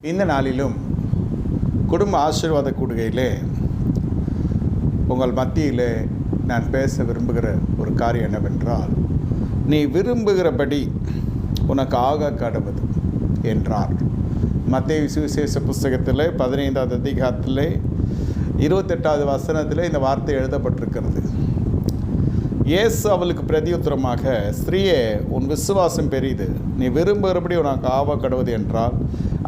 இந்த நாளிலும் குடும்ப ஆசீர்வாத கூடுகையிலே உங்கள் மத்தியிலே நான் பேச விரும்புகிற ஒரு காரியம் என்னவென்றால், நீ விரும்புகிறபடி உனக்கு ஆக கடவுது என்றார். மத்தேயு சுவிசேஷ புஸ்தகத்தில் 15வது அதிகாரத்தில் 28வது வசனத்தில் இந்த வார்த்தை எழுதப்பட்டிருக்கிறது. இயேசு அவளுக்கு பிரதியுத்தரமாக, ஸ்திரீயே, உன் விசுவாசம் பெரிது, நீ விரும்புகிறபடி உனக்கு ஆக கடவுது என்றால்,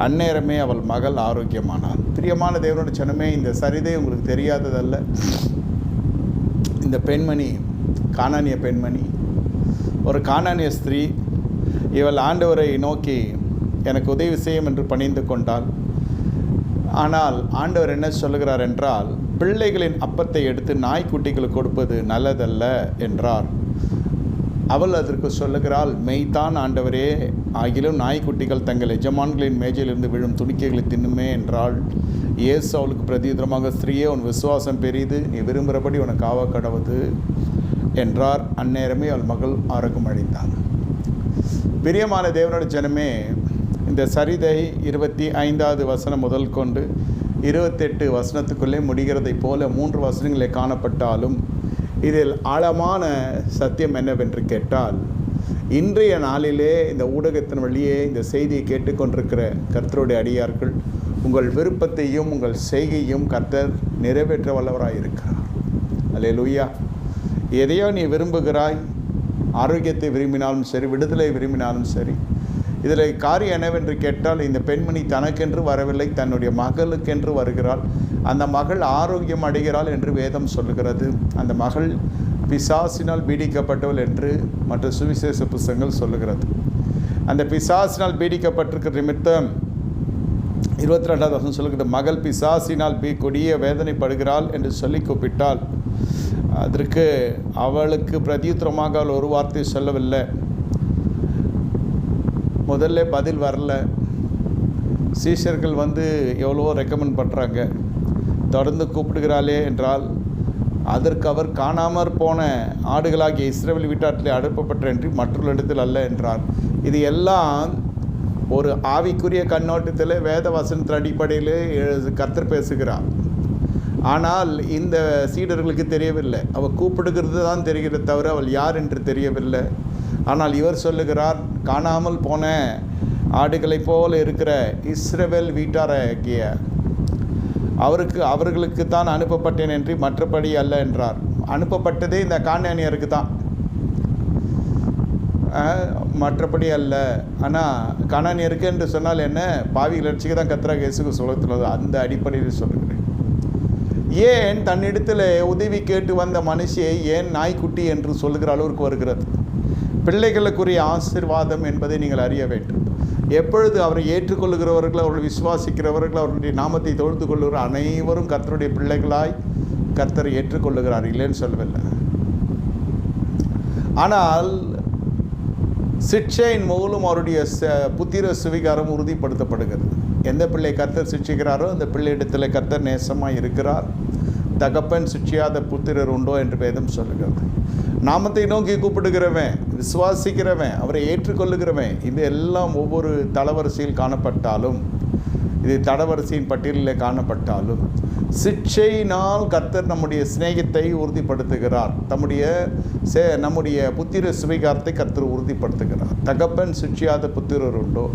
அந்நேரமே அவள் மகள் ஆரோக்கியமானாள். பிரியமான தேவனுடைய ஜனமே, இந்த சரிதை உங்களுக்கு தெரியாததல்ல. இந்த பெண்மணி கானானிய பெண்மணி, ஒரு கானானிய ஸ்திரீ. இவள் ஆண்டவரை நோக்கி எனக்கு உதவி செய்யும் என்று பணிந்து கொண்டாள். ஆனால் ஆண்டவர் என்ன சொல்லுகிறார் என்றால், பிள்ளைகளின் அப்பத்தை எடுத்து நாய்க்குட்டிகளுக்கு கொடுப்பது நல்லதல்ல என்றார். அவள் அதற்கு சொல்லுகிறாள், மெய்தான் ஆண்டவரே, ஆகிலும் நாய்க்குட்டிகள் தங்கள் எஜமான்களின் மேஜையிலிருந்து விழும் துணிக்கைகளை தின்னுமே என்றாள். இயேசு அவளுக்கு பிரதியுத்தரமாக, ஸ்திரீயே, உன் விசுவாசம் பெரிது, நீ விரும்புகிறபடி உனக்கு ஆக கடவுது என்றார். அந்நேரமே அவள் மகள் ஆரோக்கியம் அடைந்தாள். பிரியமான தேவனுடைய ஜனமே, இந்த சரிதை 25வது வசனம் முதல் கொண்டு 28 வசனத்துக்குள்ளே முடிகிறதை போல 3 வசனங்களே காணப்பட்டாலும், இதில் ஆழமான சத்தியம் என்னவென்று கேட்டால், இன்றைய நாளிலே இந்த ஊடகத்தின் வழியே இந்த செய்தியை கேட்டுக்கொண்டிருக்கிற கர்த்தருடைய அடியார்கள், உங்கள் விருப்பத்தையும் உங்கள் செய்கையும் கர்த்தர் நிறைவேற்ற வல்லவராய் இருக்கிறார். அல்லேலூயா. எதையோ நீ விரும்புகிறாய், ஆரோக்கியத்தை விரும்பினாலும் சரி, விடுதலை விரும்பினாலும் சரி. இதில் காரியம் என்னவென்று கேட்டால், இந்த பெண்மணி தனக்கென்று வரவில்லை, தன்னுடைய மகளுக்கென்று வருகிறாள். அந்த மகள் ஆரோக்கியம் அடைகிறாள் என்று வேதம் சொல்லுகிறது. அந்த மகள் பிசாசினால் பீடிக்கப்பட்டவள் என்று மற்ற சுவிசேஷ புத்தகங்கள் சொல்லுகிறது. அந்த பிசாசினால் பீடிக்கப்பட்டிருக்கிற நிமித்தம் 22வது வசனம் சொல்லுகிறது, மகள் பிசாசினால் கொடிய வேதனைப்படுகிறாள் என்று சொல்லி கூப்பிட்டாள். அதற்கு அவளுக்கு பிரதியுத்தரமாக அவள் ஒரு வார்த்தை சொல்லவில்லை. முதல்ல பதில் வரல. சீஷர்கள் எவ்வளவோ ரெக்கமெண்ட் பண்ணுறாங்க, தொடர்ந்து கூப்பிடுகிறாளே என்றால், அதற்கு அவர் காணாமற் போன ஆடுகளாகிய இஸ்ரவேல் வீட்டாற்றிலே அனுப்பப்பட்ட என்று மற்றொரு இடத்தில் அல்ல என்றார். இது எல்லாம் ஒரு ஆவிக்குரிய கண்ணோட்டத்தில் வேத வசனத்தின் அடிப்படையில் கர்த்தர் பேசுகிறார். ஆனால் இந்த சீடர்களுக்கு தெரியவில்லை. அவள் கூப்பிடுகிறது தான் தெரிகிறது தவிர அவள் யார் என்று தெரியவில்லை. ஆனால் இவர் சொல்லுகிறார், காணாமல் போன ஆடுகளைப் போல இருக்கிற இஸ்ரவேல் வீட்டாராகிய அவர்களுக்கு தான் அனுப்பப்பட்டேன் என்று மற்றபடி அல்ல என்றார். அனுப்பப்பட்டதே இந்த கானானியருக்கு தான், மற்றபடி அல்ல. ஆனால் கானானியருக்கு என்று சொன்னால் என்ன, பாவிகள் ரட்சிக்க தான் கர்த்தராகிய இயேசு சொல்லுகிறது. அந்த அடிப்படையில் சொல்லுகிறேன். ஏன் தன்னிடத்தில் உதவி கேட்டு வந்த மனுஷியை ஏன் நாய்க்குட்டி என்று சொல்லுகிற அளவிற்கு வருகிறது? பிள்ளைகளுக்குரிய ஆசீர்வாதம் என்பதை நீங்கள் அறிய வேண்டும். எப்பொழுது அவரை ஏற்றுக்கொள்ளுகிறவர்கள், அவர்கள் விசுவாசிக்கிறவர்கள், அவர்களுடைய நாமத்தை தொழுது கொள்ளுகிற அனைவரும் கர்த்தருடைய பிள்ளைகளாய் கர்த்தரை ஏற்றுக்கொள்ளுகிறார், இல்லைன்னு சொல்லவில்லை. ஆனால் சிக்ஷையின் மூலம் அவருடைய புத்திர சுவிகாரம் உறுதிப்படுத்தப்படுகிறது. எந்த பிள்ளை கர்த்தர் சிக்ஷிக்கிறாரோ அந்த பிள்ளையிடத்தில் கர்த்தர் நேசமாக இருக்கிறார். தகப்பன் சிக்ஷியாத புத்திரர் உண்டோ என்று வேதம் சொல்லுகிறது. நாமத்தை நோக்கி கூப்பிடுகிறவன், விசுவாசிக்கிறவன், அவரை ஏற்றுக்கொள்ளுகிறவன், இது எல்லாம் ஒவ்வொரு தளவரிசையில் காணப்பட்டாலும், இது தடவரிசையின் பட்டியலில் காணப்பட்டாலும், சிக்ஷையினால் கர்த்தர் நம்முடைய சிநேகத்தை உறுதிப்படுத்துகிறார். நம்முடைய புத்திர சுவிகாரத்தை கர்த்தர் உறுதிப்படுத்துகிறார். தகப்பன் சிக்ஷியாத புத்திரர் உண்டோ?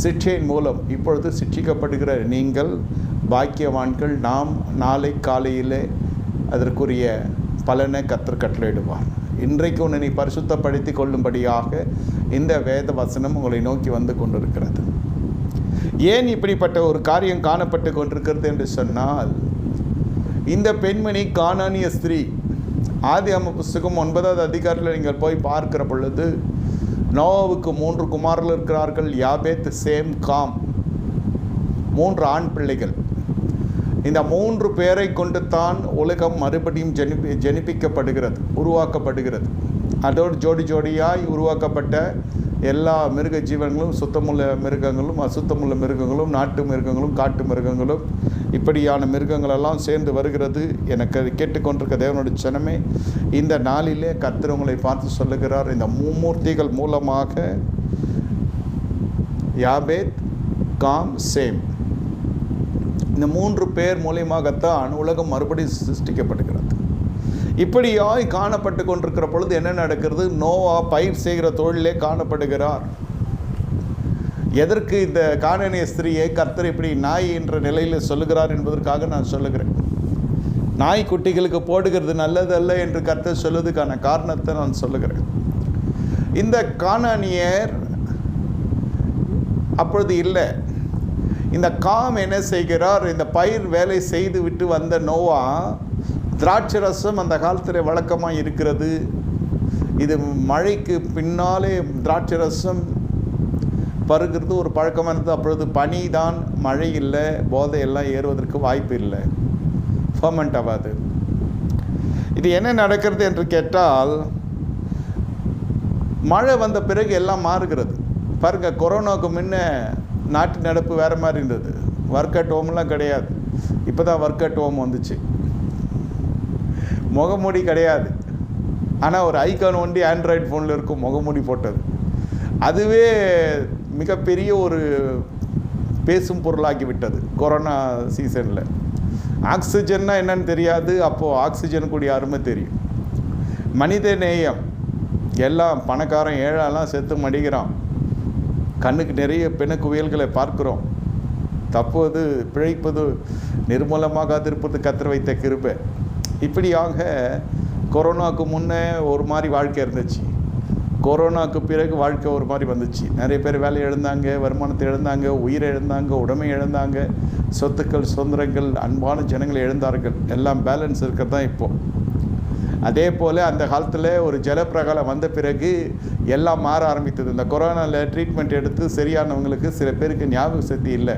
சிக்ஷையின் மூலம் இப்பொழுது சிக்ஷிக்கப்படுகிற நீங்கள் பாக்கியவான்கள். நாம் நாளை காலையிலே அதற்குரிய பலனை கர்த்தர் கட்டளையிடுவார். இன்றைக்கு உன்னை நீ பரிசுத்தப்படுத்தி கொள்ளும்படியாக இந்த வேத வசனம் உங்களை நோக்கி வந்து கொண்டிருக்கிறது. ஏன் இப்படிப்பட்ட ஒரு காரியம் காணப்பட்டு கொண்டிருக்கிறது என்று சொன்னால், இந்த பெண்மணி கானானிய ஸ்திரீ. ஆதியாகம புஸ்தகம் 9வது அதிகாரத்தில் நீங்கள் போய் பார்க்கிற பொழுது, நோவாவுக்கு 3 குமாரர்கள் இருக்கிறார்கள், யாபேத், சேம், காம், 3 ஆண் பிள்ளைகள். இந்த 3 பேரை கொண்டு தான் உலகம் மறுபடியும் ஜனிப்பிக்கப்படுகிறது, உருவாக்கப்படுகிறது. அதோடு ஜோடி ஜோடியாய் உருவாக்கப்பட்ட எல்லா மிருக ஜீவன்களும், சுத்தமுள்ள மிருகங்களும், அசுத்தமுள்ள மிருகங்களும், நாட்டு மிருகங்களும், காட்டு மிருகங்களும், இப்படியான மிருகங்களெல்லாம் சேர்ந்து வருகிறது. எனக்கு கேட்டுக்கொண்டிருக்க தேவனுடைய ஜனமே, இந்த நாளிலே கர்த்தர் உங்களை பார்த்து சொல்லுகிறார், இந்த மும்மூர்த்திகள் மூலமாக யாபேத், காம், சேம். இந்த 3 பேர் மூலியமாகத்தான் உலகம் மறுபடியும் சிருஷ்டிக்கப்படுகிறது. இப்படியாய் காணப்பட்டு கொண்டிருக்கிற பொழுது என்ன நடக்கிறது? நோவா பயிர் செய்கிற தொழிலே காணப்படுகிறார். எதற்கு இந்த கானானிய ஸ்திரியை கர்த்தர் இப்படி நாய் என்ற நிலையில் சொல்லுகிறார் என்பதற்காக நான் சொல்லுகிறேன். நாய்க்குட்டிகளுக்கு போடுகிறது நல்லதல்ல என்று கர்த்தர் சொல்வதற்கான காரணத்தை நான் சொல்லுகிறேன். இந்த கானானியர் அப்பொழுது இல்லை. இந்த காம் என்ன செய்கிறார்? இந்த பயிர் வேலை செய்து விட்டு வந்த நோவா, திராட்சை ரசம் அந்த காலத்தில் வழக்கமாக இருக்கிறது. இது மழைக்கு பின்னாலே திராட்சை ரசம் பருகிறது ஒரு பழக்கமானது. அப்பொழுது பனி தான், மழை இல்லை, போதையெல்லாம் ஏறுவதற்கு வாய்ப்பு இல்லை, ஃபர்மெண்ட் ஆகாது. இது என்ன நடக்கிறது என்று கேட்டால், மழை வந்த பிறகு எல்லாம் மாறுகிறது. பாருங்கள், கொரோனாவுக்கு முன்ன நாட்டு நடப்பு வேறு மாதிரி இருந்தது. ஒர்க் அட் ஹோம்லாம் கிடையாது. இப்போ தான் ஒர்க் அட் ஹோம் வந்துச்சு. முகமூடி கிடையாது. ஆனால் ஒரு ஐகான் ஒண்டி ஆண்ட்ராய்டு ஃபோனில் இருக்கும் முகமூடி போட்டது. அதுவே மிகப்பெரிய ஒரு பேசும் பொருளாகி விட்டது கொரோனா சீசனில். ஆக்சிஜன்னா என்னன்னு தெரியாது, அப்போது ஆக்சிஜன் கூடிய அருமை தெரியும். மனித நேயம், எல்லாம் பணக்காரன் ஏழெல்லாம் செத்து மடிகிறான். கண்ணுக்கு நிறைய பிணக்குவியல்களை பார்க்குறோம். தப்புவது பிழைப்பது நிர்மூலமாகாதிருப்பது கர்த்தர் வைத்த கிருபை. இப்படியாக கொரோனாவுக்கு முன்னே ஒரு மாதிரி வாழ்க்கை இருந்துச்சு. கொரோனாவுக்கு பிறகு வாழ்க்கை ஒரு மாதிரி வந்துச்சு. நிறைய பேர் வேலை இழந்தாங்க, வருமானத்தை இழந்தாங்க, உயிரை இழந்தாங்க, உடைமை இழந்தாங்க, சொத்துக்கள் சுதந்திரங்கள், அன்பான ஜனங்களை இழந்தார்கள். எல்லாம் பேலன்ஸ் இருக்கிறது தான் இப்போது. அதே போல் அந்த காலத்தில் ஒரு ஜலப்பிரகாலம் வந்த பிறகு எல்லாம் மாற ஆரம்பித்தது. இந்த கொரோனாவில் ட்ரீட்மெண்ட் எடுத்து சரியானவங்களுக்கு சில பேருக்கு ஞாபக சக்தி இல்லை.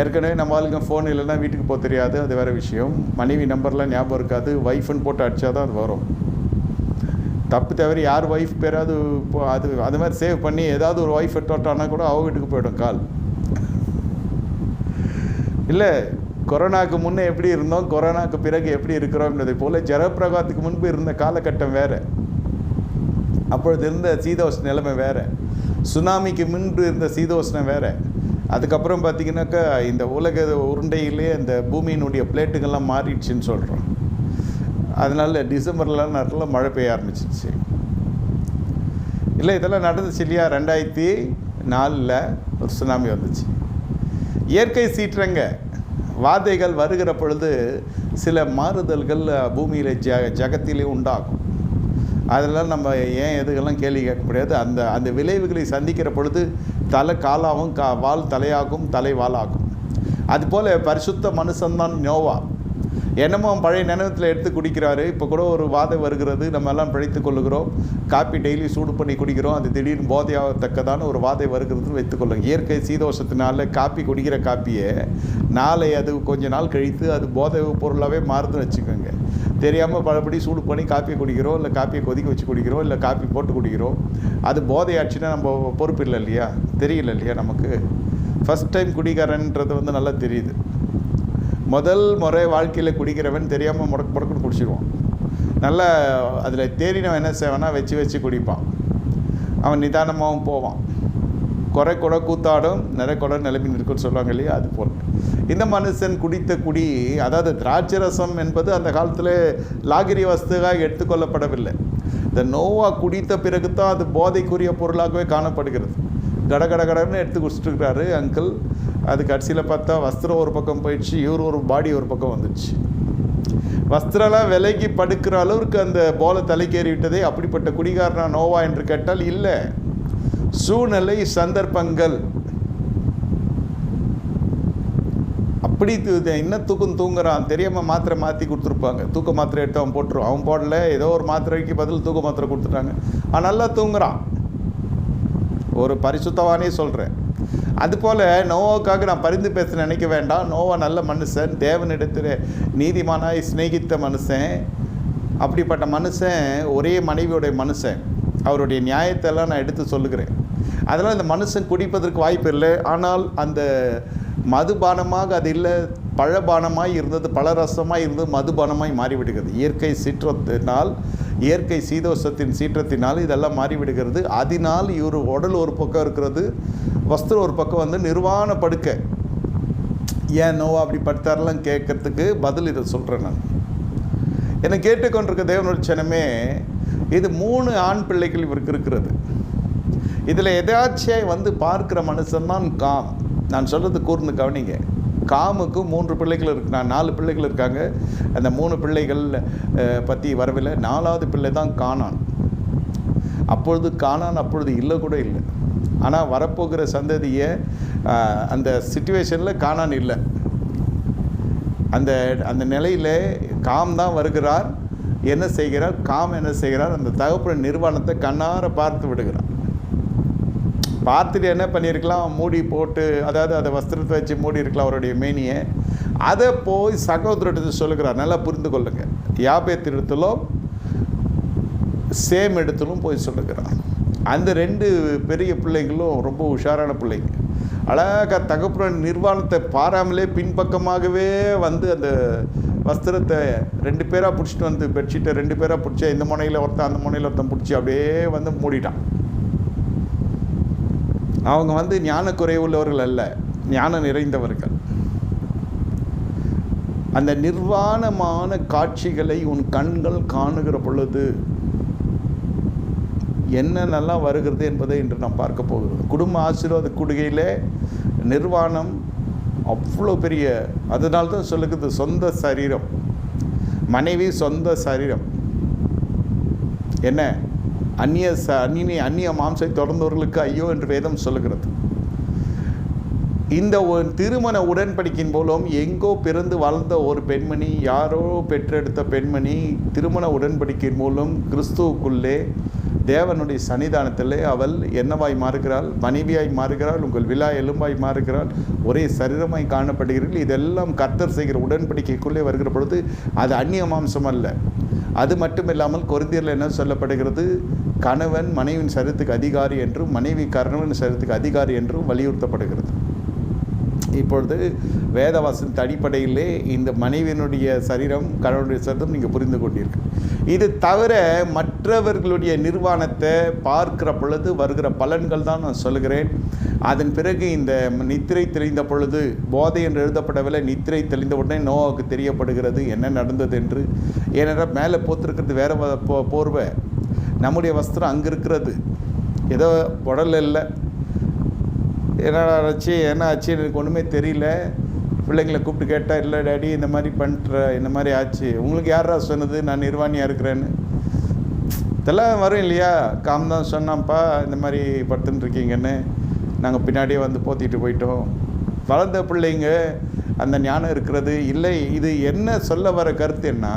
ஏற்கனவே நம்ம ஆளுங்க ஃபோன் இல்லைன்னா வீட்டுக்கு போக தெரியாது, அது வேறு விஷயம். மனைவி நம்பர்லாம் ஞாபகம் இருக்காது, ஒய்ஃப்னு போட்டு அடித்தா தான் அது வரும். தப்பு தவிர யார் ஒய்ஃப் பேராது இப்போ அது மாதிரி சேவ் பண்ணி ஏதாவது ஒரு ஒய்ஃபை தொட்டானா கூட அவ வீட்டுக்கு போய்டும் கால். இல்லை, கொரோனாவுக்கு முன்னே எப்படி இருந்தோம், கொரோனாவுக்கு பிறகு எப்படி இருக்கிறோம் என்பதை போல் ஜலப்பிரகாரத்துக்கு முன்பு இருந்த காலகட்டம் வேறு, அப்பொழுது இருந்த சீதோஷ்ண நிலைமை வேறு, சுனாமிக்கு முன்பு இருந்த சீதோஷ்ணம் வேறு. அதுக்கப்புறம் பார்த்திங்கனாக்கா இந்த உலக உருண்டையிலே அந்த பூமியினுடைய பிளேட்டுகள்லாம் மாறிடுச்சுன்னு சொல்கிறோம். அதனால் டிசம்பர்லாம் நல்லா மழை பெய்ய ஆரம்பிச்சிருச்சு. இல்லை, இதெல்லாம் நடந்துச்சு இல்லையா? 2004 ஒரு சுனாமி வந்துச்சு. இயற்கை சீற்றங்க வாதைகள் வருகிற பொழுது சில மாறுதல்கள் பூமியில் ஜகத்திலே உண்டாகும். அதெல்லாம் நம்ம ஏன் எதுக்கெல்லாம் கேள்வி கேட்க முடியாது. அந்த விளைவுகளை சந்திக்கிற பொழுது தலை காலாகும், வால் தலையாகும், தலை வாலாகும். அதுபோல் பரிசுத்த மனுஷன்தான் நோவா. என்னமோ பழைய நினைவத்தில் எடுத்து குடிக்கிறாரு. இப்போ கூட ஒரு வாதை வருகிறது, நம்ம எல்லாம் பிழைத்து கொள்ளுகிறோம். காப்பி டெய்லி சூடு பண்ணி குடிக்கிறோம், அது திடீர்னு போதையாகத்தக்கதான ஒரு வாதை வருகிறதுன்னு வைத்துக்கொள்ளுங்க. இயற்கை சீதோஷத்தினால காப்பி குடிக்கிற காப்பியை நாளை அது கொஞ்ச நாள் கழித்து அது போதை பொருளாகவே மாறுதுன்னு வச்சுக்கோங்க. தெரியாமல் பழப்படி சூடு பண்ணி காப்பியை குடிக்கிறோம், இல்லை காப்பியை கொதிக்க வச்சு குடிக்கிறோம், இல்லை காப்பி போட்டு குடிக்கிறோம். அது போதையாச்சுன்னா நம்ம பொறுப்பு இல்லை இல்லையா? தெரியல இல்லையா? நமக்கு ஃபஸ்ட் டைம் குடிக்காரன்றது நல்லா தெரியுது. முதல் முறை வாழ்க்கையில் குடிக்கிறவன் தெரியாமல் முடக்குன்னு குடிச்சிடுவான். நல்லா அதில் தேறினவன் என்ன செய்வானா, வச்சு குடிப்பான். அவன் நிதானமாகவும் போவான். குறை கூட கூத்தாடும், நிறைய கூட நிலைமை இருக்குன்னு சொல்லுவாங்க இல்லையா? அது போல் இந்த மனுஷன் குடித்த குடி, அதாவது திராட்சை ரசம் என்பது அந்த காலத்தில் லாகிரி வஸ்துவாக எடுத்துக்கொள்ளப்படவில்லை. இந்த நோவா குடித்த பிறகு தான் அது போதைக்குரிய பொருளாகவே காணப்படுகிறது. கடன்னு எடுத்து குடிச்சிட்டு இருக்கிறாரு அங்கிள். அது கடைசியில் பார்த்தா வஸ்திரம் ஒரு பக்கம் போயிடுச்சு, இவர் ஒரு பாடி ஒரு பக்கம் வந்துடுச்சு. வஸ்திரம்லாம் விலைக்கு படுக்கிற அளவுக்கு அந்த போலை தலைக்கேறி விட்டதே. அப்படிப்பட்ட குடிகாரனா நோவா என்று கேட்டால் இல்லை, சூழ்நிலை சந்தர்ப்பங்கள். அப்படி இன்னும் தூங்குறான் தெரியாமல் மாத்திரை மாற்றி கொடுத்துருப்பாங்க. தூக்க மாத்திரை எடுத்து அவன் போட்டுருவான். அவன் போடல, ஏதோ ஒரு மாத்திரைக்கு பதில் தூக்க மாத்திரை கொடுத்துட்டாங்க. அவன் நல்லா தூங்குறான். ஒரு பரிசுத்தவானே சொல்கிறேன். அதுபோல் நோவாவுக்காக நான் பரிந்து பேச நினைக்க வேண்டாம். நோவா நல்ல மனுஷன், தேவனிடத்தில் நீதிமானாய் சிநேகித்த மனுஷன். அப்படிப்பட்ட மனுஷன் ஒரே மனைவியுடைய மனுஷன். அவருடைய நியாயத்தெல்லாம் நான் எடுத்து சொல்லுகிறேன். அதனால் இந்த மனுஷன் குடிப்பதற்கு வாய்ப்பு இல்லை. ஆனால் அந்த மதுபானமாக அது இல்லை, பழபானமாய் இருந்தது, பழரசமாய் இருந்தது மதுபானமாய் மாறிவிடுகிறது. இயற்கை சீற்றத்தினால், இயற்கை சீதோஷத்தின் சீற்றத்தினால் இதெல்லாம் மாறிவிடுகிறது. அதனால் இவர் உடல் ஒரு பக்கம் இருக்கிறது, வஸ்திரம் ஒரு பக்கம் வந்து நிர்வாண படுக்கை. ஏன் நோவா அப்படி படுத்தாரெல்லாம் கேட்கறதுக்கு பதில் இதை சொல்கிறேன் நான். என்னை கேட்டுக்கொண்டிருக்க தேவனுடைய ஜனமே, இது 3 ஆண் பிள்ளைகள் இவருக்கு இருக்கிறது. இதில் எதாச்சியாய் வந்து பார்க்குற மனுஷன்தான் காம். நான் சொல்கிறது கூர்ந்து கவனிங்க. காமுக்கு 3 பிள்ளைகள் இருக்கு, 4 பிள்ளைகள் இருக்காங்க. அந்த 3 பிள்ளைகள் பற்றி வரவில்லை. 4வது பிள்ளை தான் கானான். அப்பொழுது இல்லை கூட இல்லை. ஆனால் வரப்போகிற சந்ததியை அந்த சிச்சுவேஷனில் கானான் இல்லை. அந்த நிலையில் காம் தான் வருகிறார். என்ன செய்கிறார்? காம் என்ன செய்கிறார்? அந்த தகப்பன் நிர்வாணத்தை கண்ணார பார்த்து விடுகிறார். பார்த்துட்டு என்ன பண்ணியிருக்கலாம்? மூடி போட்டு, அதாவது அதை வஸ்திரத்தை வச்சு மூடி இருக்கலாம் அவருடைய மேனியை. அதை போய் சகோதரத்தை சொல்லுகிறார். நல்லா புரிந்து கொள்ளுங்க. யாபேத் இடத்திலும் சேம் இடத்திலும் போய் சொல்லுகிறார். அந்த 2 பெரிய பிள்ளைங்களும் ரொம்ப உஷாரான பிள்ளைங்க. அழகாக தகப்பன் நிர்வாணத்தை பாராமலே பின்பக்கமாகவே வந்து அந்த வஸ்திரத்தை 2 பேராக பிடிச்சிட்டு வந்து, பெட்ஷீட்டை 2 பேராக பிடிச்சி, இந்த முனையில் ஒருத்தன் அந்த முனையில் ஒருத்தன் பிடிச்சி அப்படியே வந்து மூடிட்டான். அவங்க வந்து ஞான குறைவுள்ளவர்கள் அல்ல, ஞானம் நிறைந்தவர்கள். அந்த நிர்வாணமான காட்சிகளை உன் கண்கள் காணுகிற பொழுது என்னென்னலாம் வருகிறது என்பதை இன்று நாம் பார்க்க போகிறது. குடும்ப ஆசீர்வாத கூடுகையிலே நிர்வாணம் அவ்வளோ பெரிய, அதனால தான் சொல்லுகிறது சொந்த சரீரம், மனைவி சொந்த சரீரம். என்ன அந்நிய மாம்சை தொடர்ந்தவர்களுக்கு ஐயோ என்று வேதம் சொல்லுகிறது. இந்த திருமண உடன்படிக்கையின் மூலம் எங்கோ பிறந்து வளர்ந்த ஒரு பெண்மணி, யாரோ பெற்றெடுத்த பெண்மணி, திருமண உடன்படிக்கையின் மூலம் கிறிஸ்துவுக்குள்ளே தேவனுடைய சன்னிதானத்தில் அவள் என்னவாய் மாறுகிறாள்? மனைவியாய் மாறுகிறாள். உங்கள் விழா எலும்பாய் மாறுகிறாள். ஒரே சரீரமாய் காணப்படுகிறீர்கள். இதெல்லாம் கர்த்தர் செய்கிற உடன்படிக்கைக்குள்ளே வருகிற பொழுது அது அந்நிய மாம்சம் அல்ல. அது மட்டும் இல்லாமல் கொரிந்தியரில் என்ன சொல்லப்படுகிறது? கணவன் மனைவியின் சரீரத்துக்கு அதிகாரி என்றும், மனைவி கணவன் சரீரத்துக்கு அதிகாரி என்றும் வலியுறுத்தப்படுகிறது. இப்பொழுது வேதவாசத்தின் அடிப்படையிலே இந்த மனைவியினுடைய சரீரம், கணவனுடைய சரீரம் நீங்கள் புரிந்து கொண்டீர்கள். இது தவிர மற்றவர்களுடைய நிர்வாணத்தை பார்க்கிற பொழுது வருகிற பலன்கள் தான் நான் சொல்கிறேன். அதன் பிறகு இந்த நித்திரை தெளிந்த பொழுது, போதை என்று எழுதப்படவில்லை, நித்திரை தெளிந்த உடனே நோவாவுக்கு தெரியப்படுகிறது என்ன நடந்தது என்று. ஏனென்றால் மேலே போத்திருக்கிறது வேறு போர்வை, நம்முடைய வஸ்திரம் அங்கே இருக்கிறது, ஏதோ உடல் இல்லை. என்ன ஆச்சு எனக்கு ஒன்றுமே தெரியல. பிள்ளைங்களை கூப்பிட்டு கேட்டால், இல்லை டேடி இந்த மாதிரி பண்ணுற, இந்த மாதிரி ஆச்சு. உங்களுக்கு யாரா சொன்னது நான் நிர்வாணியாக இருக்கிறேன்னு? இதெல்லாம் வரும் இல்லையா? காம் தான் சொன்னான்ப்பா இந்த மாதிரி படுத்துட்டுருக்கீங்கன்னு. நாங்கள் பின்னாடியே வந்து போத்திட்டு போயிட்டோம். வளர்ந்த பிள்ளைங்க அந்த ஞானம் இருக்கிறது இல்லை. இது என்ன சொல்ல வர கருத்து என்ன?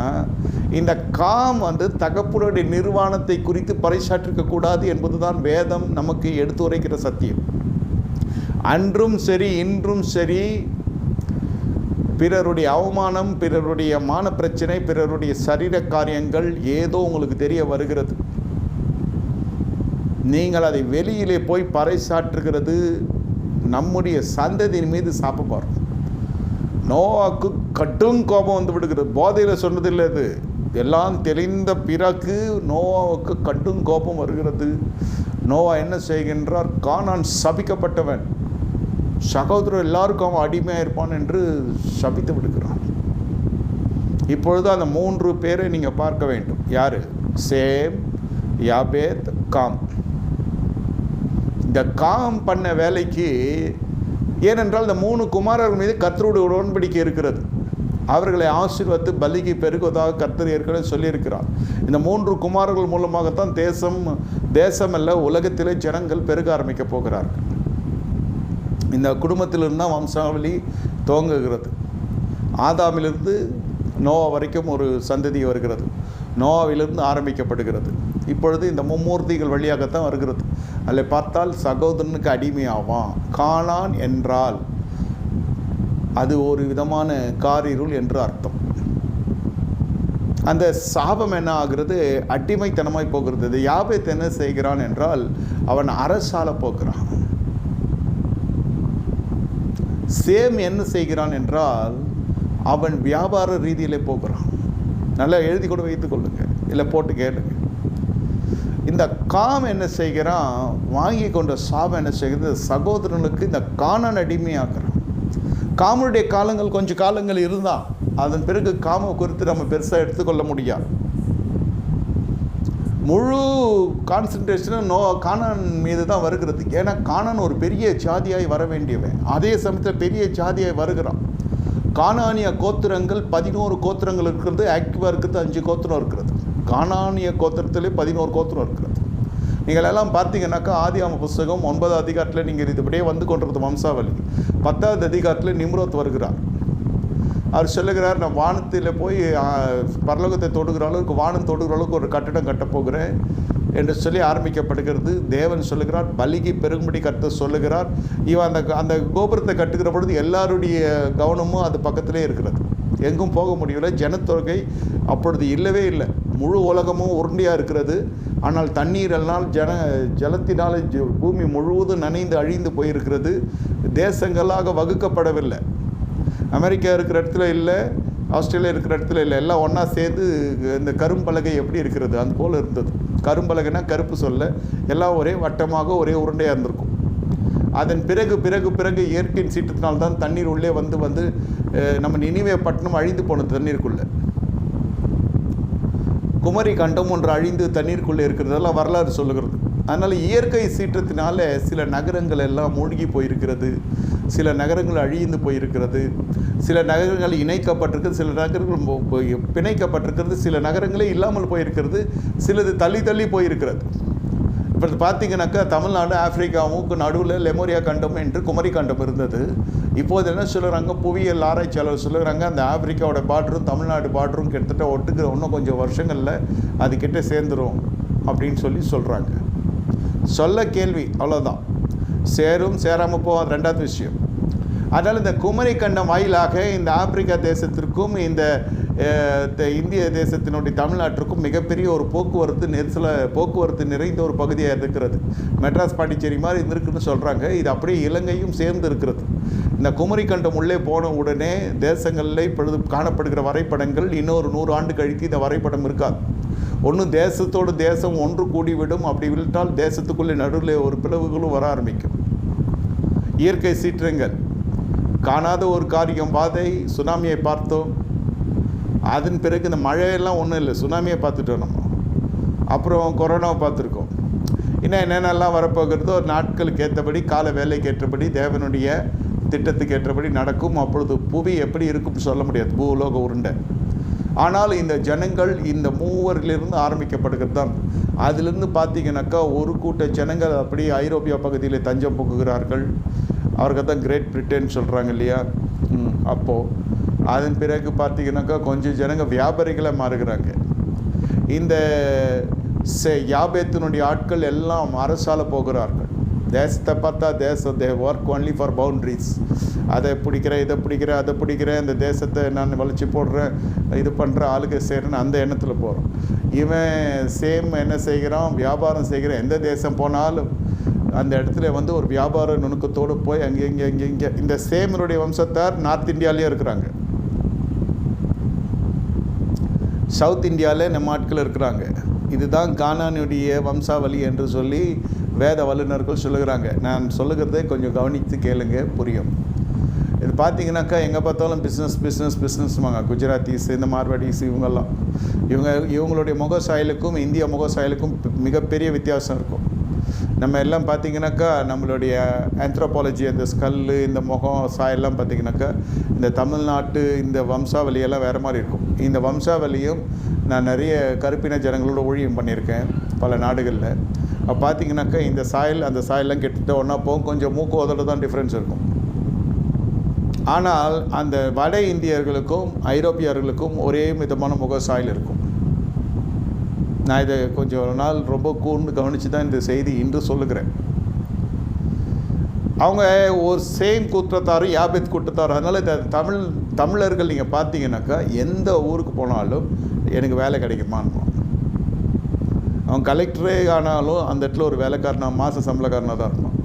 இந்த காம் வந்து தகப்பனுடைய நிர்வாணத்தை குறித்து பறைசாற்றிருக்கக்கூடாது என்பது தான் வேதம் நமக்கு எடுத்து உரைக்கிற சத்தியம். அன்றும் சரி இன்றும் சரி, பிறருடைய அவமானம், பிறருடைய மான பிரச்சனை, பிறருடைய சரீர காரியங்கள் ஏதோ உங்களுக்கு தெரிய வருகிறது. நீங்கள் அதை வெளியிலே போய் பறைசாற்றுகிறது நம்முடைய சந்ததியின் மீது சாப்பிடுவார். நோவாக்கு கடும் கோபம் வந்து விடுகிறது. போதையில் சொன்னதில்லை, இது எல்லாம் தெளிந்த பிறகு நோவாவுக்கு கடும் கோபம் வருகிறது. நோவா என்ன செய்கின்றார்? கானான் சபிக்கப்பட்டவன், சகோதரர் எல்லாருக்கும் அவன் அடிமையாக இருப்பான் என்று சபித்து விடுகிறான். இப்பொழுது அந்த 3 பேரை நீங்கள் பார்க்க வேண்டும். யார்? Same, யாபேத், com. இந்த காம் பண்ண வேலைக்கு, ஏனென்றால் இந்த 3 குமாரர்கள் மீது கர்த்தருடைய உடன்படிக்கை இருக்கிறது. அவர்களை ஆசீர்வதித்து பலிக்கு பெருகுவதாக கர்த்தர் ஏற்கனவே சொல்லியிருக்கிறார். இந்த 3 குமாரர்கள் மூலமாகத்தான் தேசமல்ல உலகத்திலே ஜனங்கள் பெருக ஆரம்பிக்க போகிறார்கள். இந்த குடும்பத்திலிருந்து தான் வம்சாவளி துவங்குகிறது. ஆதாமிலிருந்து நோவா வரைக்கும் ஒரு சந்ததி வருகிறது. நோவாவிலிருந்து ஆரம்பிக்கப்படுகிறது. இப்பொழுது இந்த மும்மூர்த்திகள் வழியாகத்தான் வருகிறது. அதில் பார்த்தால் சகோதரனுக்கு அடிமையாவான். கானான் என்றால் அது ஒரு விதமான காரிருள் என்று அர்த்தம். அந்த சாபம் என்ன ஆகிறது? அடிமைத்தனமாய் போகிறது. யாபேத் என்ன செய்கிறான் என்றால் அவன் அரசால போகிறான். சேம் என்ன செய்கிறான் என்றால் அவன் வியாபார ரீதியிலே போகிறான். நல்லா எழுதி கூட வைத்துக் கொள்ளுங்க, இல்லை போட்டு கேளுங்க. இந்த காம் என்ன செய்கிறான், வாங்கி கொண்ட சாபம் என்ன செய்கிறது, சகோதரனுக்கு இந்த கானான் அடிமையாக்குறான். காமனுடைய காலங்கள் கொஞ்சம் காலங்கள் இருந்தால் அதன் பிறகு காம குறித்து நம்ம பெருசாக எடுத்துக்கொள்ள முடியாது. முழு கான்சன்ட்ரேஷனும் கானான் மீது தான் வருகிறது. ஏன்னா கானான் ஒரு பெரிய ஜாதியாய் வர வேண்டியவன், அதே சமயத்தில் பெரிய ஜாதியாய் வருகிறான். கானானிய கோத்திரங்கள் 11 கோத்திரங்கள் இருக்கிறது, ஆக்டிவாக இருக்கிறது 5 கோத்திரம் இருக்கிறது. கானானிய கோத்திரத்திலே 11 கோத்திரம் இருக்கிறது. நீங்கள் எல்லாம் பார்த்தீங்கன்னாக்கா ஆதியாகம புஸ்தகம் 9வது அதிகாரத்தில் நீங்கள் இதுபடியே வந்து கொண்டிருந்த வம்சாவளி. 10வது அதிகாரத்தில் நிம்ரோத் வருகிறார். அவர் சொல்லுகிறார், நான் வானத்தில் போய் பரலோகத்தை தொடுகிற அளவுக்கு, வானம் தொடுகிற அளவுக்கு ஒரு கட்டிடம் கட்டப்போகிறேன் என்று சொல்லி ஆரம்பிக்கப்படுகிறது. தேவன் சொல்லுகிறார், பலிக்கு பெருகும்படி கர்த்தர் சொல்லுகிறார். இவன் அந்த கோபுரத்தை கட்டுகிற பொழுது எல்லாருடைய கவனமும் அது பக்கத்திலே இருக்கிறது, எங்கும் போக முடியவில்லை. ஜனத்தொகை அப்பொழுது இல்லவே இல்லை, முழு உலகமும் உருண்டையாக இருக்கிறது. ஆனால் தண்ணீரெல்லாம் ஜலத்தினால் பூமி முழுவதும் நனைந்து அழிந்து போயிருக்கிறது. தேசங்களாக வகுக்கப்படவில்லை. அமெரிக்கா இருக்கிற இடத்துல இல்லை, ஆஸ்திரேலியா இருக்கிற இடத்துல இல்லை, எல்லாம் ஒன்றா சேர்ந்து இந்த கரும்பலகை எப்படி இருக்கிறது அது போல் இருந்தது. கரும்பலகைனா கருப்பு சொல்ல, எல்லாம் ஒரே வட்டமாக ஒரே உருண்டையாக இருந்திருக்கும். அதன் பிறகு பிறகு பிறகு இயற்கையின் சீற்றத்தினால்தான் தண்ணீர் உள்ளே வந்து நம்ம நினிவே பட்டணம் அழிந்து போனது தண்ணீருக்குள்ளே. குமரி கண்டம் ஒன்று அழிந்து தண்ணீருக்குள்ளே இருக்கிறதெல்லாம் வரலாறு சொல்லுகிறது. அதனால் இயற்கை சீற்றத்தினால சில நகரங்கள் எல்லாம் மூழ்கி போயிருக்கிறது, சில நகரங்கள் அழிந்து போயிருக்கிறது, சில நகரங்கள் இணைக்கப்பட்டிருக்கிறது, சில நகரங்கள் பிணைக்கப்பட்டிருக்கிறது, சில நகரங்களே இல்லாமல் போயிருக்கிறது, சிலது தள்ளி தள்ளி போயிருக்கிறது. இப்போ பார்த்தீங்கன்னாக்கா தமிழ்நாடு ஆப்பிரிக்காவுக்கு நடுவில் லெமோரியா கண்டம் என்று குமரி கண்டம் இருந்தது. இப்போது என்ன சொல்லுறாங்க, புவியியல் ஆராய்ச்சியாளர் சொல்லுறாங்க, அந்த ஆப்பிரிக்காவோட பார்டரும் தமிழ்நாடு பார்டரும் கிட்டத்தட்ட ஒட்டுக்கிற இன்னும் கொஞ்சம் வருஷங்களில் அது கிட்ட சேர்ந்துடும் அப்படின்னு சொல்கிறாங்க. சொல்ல கேள்வி அவ்வளோதான், சேரும் சேராமல் போகும் ரெண்டாவது விஷயம். அதனால் இந்த குமரி கண்டம் வாயிலாக இந்த ஆப்பிரிக்கா தேசத்திற்கும் இந்த இந்திய தேசத்தினுடைய தமிழ்நாட்டிற்கும் மிகப்பெரிய ஒரு போக்குவரத்து நிறைந்த ஒரு பகுதியாக இருக்கிறது. மெட்ராஸ் பாண்டிச்சேரி மாதிரி இருந்திருக்குன்னு சொல்கிறாங்க. இது அப்படியே இலங்கையும் சேர்ந்து இருக்கிறது. இந்த குமரி கண்டம் உள்ளே போன உடனே தேசங்களில் இப்பொழுது காணப்படுகிற வரைபடங்கள் இன்னொரு 100 ஆண்டு கழித்து இந்த வரைபடம் இருக்காது. ஒன்று தேசத்தோடு தேசம் ஒன்று கூடிவிடும், அப்படி விட்டால் தேசத்துக்குள்ளே நடுவில் ஒரு பிளவுகளும் வர ஆரம்பிக்கும். இயற்கை சீற்றங்கள், காணாத ஒரு காரியம், பாதை, சுனாமியை பார்த்தோம். அதன் பிறகு இந்த மழையெல்லாம் ஒன்றும் இல்லை, சுனாமியை பார்த்துட்டோம் நம்ம. அப்புறம் கொரோனாவை பார்த்துருக்கோம். இன்னும் என்னென்னலாம் வரப்போகிறதோ நாட்களுக்கு ஏற்றபடி, கால வேலைக்கு ஏற்றபடி, தேவனுடைய திட்டத்துக்கு ஏற்றபடி நடக்கும். அப்பொழுது புவி எப்படி இருக்கும்னு சொல்ல முடியாது, பூலோக உருண்டை. ஆனால் இந்த ஜனங்கள் இந்த மூவரிலிருந்து ஆரம்பிக்கப்படுகிறது தான். அதிலிருந்து பார்த்தீங்கன்னாக்கா ஒரு கூட்ட ஜனங்கள் அப்படியே ஐரோப்பியா பகுதியில் தஞ்சம் புகுகிறார்கள். அவர்கள் தான் கிரேட் பிரிட்டன் சொல்கிறாங்க இல்லையா. அப்போது அதன் பிறகு பார்த்தீங்கன்னாக்கா கொஞ்சம் ஜனங்க வியாபாரிகளை மாறுகிறாங்க. இந்த யாபேத்தினுடைய ஆட்கள் எல்லாம் அரசால போகிறார்கள். தேசத்தை பார்த்தா தே ஒர்க் ஒன்லி ஃபார் பவுண்ட்ரிஸ். அதை பிடிக்கிறேன், இதை பிடிக்கிறேன், அதை பிடிக்கிறேன், இந்த தேசத்தை நான் வளைச்சி போடுறேன், இது பண்ணுற ஆளுகை செய்கிறேன்னு அந்த எண்ணத்தில் போகிறோம். இவன் சேம் என்ன செய்கிறான், வியாபாரம் செய்கிறான். எந்த தேசம் போனாலும் அந்த இடத்துல ஒரு வியாபார நுணுக்கத்தோடு போய் இங்கே இந்த சேமனுடைய வம்சத்தார் நார்த் இந்தியாவிலே இருக்கிறாங்க, சவுத் இந்தியாவில் நம்ம ஆட்கள் இருக்கிறாங்க. இதுதான் கானானுடைய வம்சாவளி என்று சொல்லி வேத வல்லுநர்கள் சொல்லுகிறாங்க. நான் சொல்லுகிறதே கொஞ்சம் கவனித்து கேளுங்க, புரியும். இது பார்த்தீங்கன்னாக்கா எங்கே பார்த்தாலும் பிஸ்னஸ்வாங்க. குஜராத்திஸ், இந்த மார்வாடிஸ், இவங்களுடைய முக சாயலுக்கும் இந்திய முக சாயலுக்கும் மிகப்பெரிய வித்தியாசம் இருக்கும். நம்ம எல்லாம் பார்த்திங்கனாக்கா நம்மளுடைய ஆந்த்ரோபாலஜி, அந்த ஸ்கல்லு, இந்த முகம் சாயெல்லாம் பார்த்திங்கனாக்கா இந்த தமிழ்நாட்டு இந்த வம்சாவளியெல்லாம் வேறு மாதிரி இருக்கும். இந்த வம்சாவளியும் நான் நிறைய கருப்பின ஜனங்களோட ஊழியம் பண்ணியிருக்கேன் பல நாடுகளில். அப்போ பார்த்திங்கனாக்கா இந்த சாயல் அந்த சாயல்லாம் கிட்டத்தட்ட ஒன்றா போகும். கொஞ்சம் மூக்கு உதட தான் டிஃப்ரென்ஸ் இருக்கும். ஆனால் அந்த வட இந்தியர்களுக்கும் ஐரோப்பியர்களுக்கும் ஒரே விதமான முக சாயல் இருக்கும். நான் இதை கொஞ்சம் நாள் ரொம்ப கூர்ந்து கவனித்து தான் இந்த செய்தி இன்று சொல்லுகிறேன். அவங்க ஒரு சேம் கூட்டத்தாரும் யாபேத் கூட்டத்தாரும். அதனால் இந்த தமிழர்கள் நீங்கள் பார்த்தீங்கன்னாக்கா எந்த ஊருக்கு போனாலும் எனக்கு வேலை கிடைக்குமான்னு, அவன் கலெக்டரே ஆனாலும் அந்த இடத்துல ஒரு வேலைக்காரனாக மாத சம்பளக்காரனாக தான் இருப்பான்.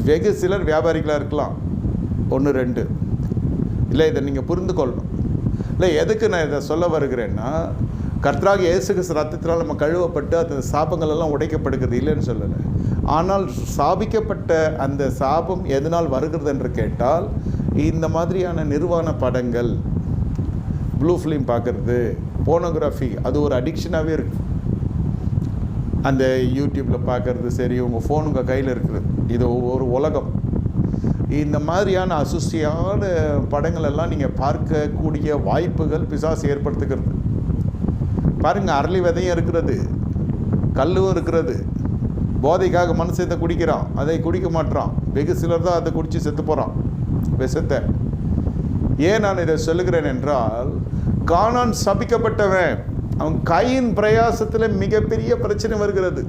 வெகு சிலர் வியாபாரிகளாக இருக்கலாம். 1, 2. இல்லை, இதை நீங்கள் புரிந்து கொள்ளணும். இல்லை, எதுக்கு நான் இதை சொல்ல வருகிறேன்னா, கர்த்தராகிய இயேசு கிறிஸ்து ரத்தத்தினால் நம்ம கழுவப்பட்டு அந்த சாபங்கள் எல்லாம் உடைக்கப்படுகிறது இல்லைன்னு சொல்லலை. ஆனால் சாபிக்கப்பட்ட அந்த சாபம் எதனால் வருகிறது என்று கேட்டால், இந்த மாதிரியான நிர்வாண படங்கள், ப்ளூ ஃபிலிம் பார்க்குறது, போனோகிராஃபி, அது ஒரு அடிக்ஷனாகவே இருக்குது. அந்த யூடியூப்பில் பார்க்குறது சரி, உங்கள் ஃபோன் உங்கள் கையில் இருக்குது, இது ஒரு உலகம். இந்த மாதிரியான அசுசியான படங்கள் எல்லாம் நீங்கள் பார்க்கக்கூடிய வாய்ப்புகள் பிசாசு ஏற்படுத்துகிறது. பாருங்கள், அரளி விதையும் இருக்கிறது, கல்லும் இருக்கிறது. போதைக்காக மனுஷத்தை குடிக்கிறான், அதை குடிக்க மாட்டான். வெகு சிலர் தான் அதை குடித்து செத்து போகிறான் விஷத்தை. ஏன் நான் இதை சொல்லுகிறேன் என்றால், கானான் சபிக்கப்பட்டவன், அவன் கையின் பிரயாசத்தில் மிகப்பெரிய பிரச்சனை வருகிறது.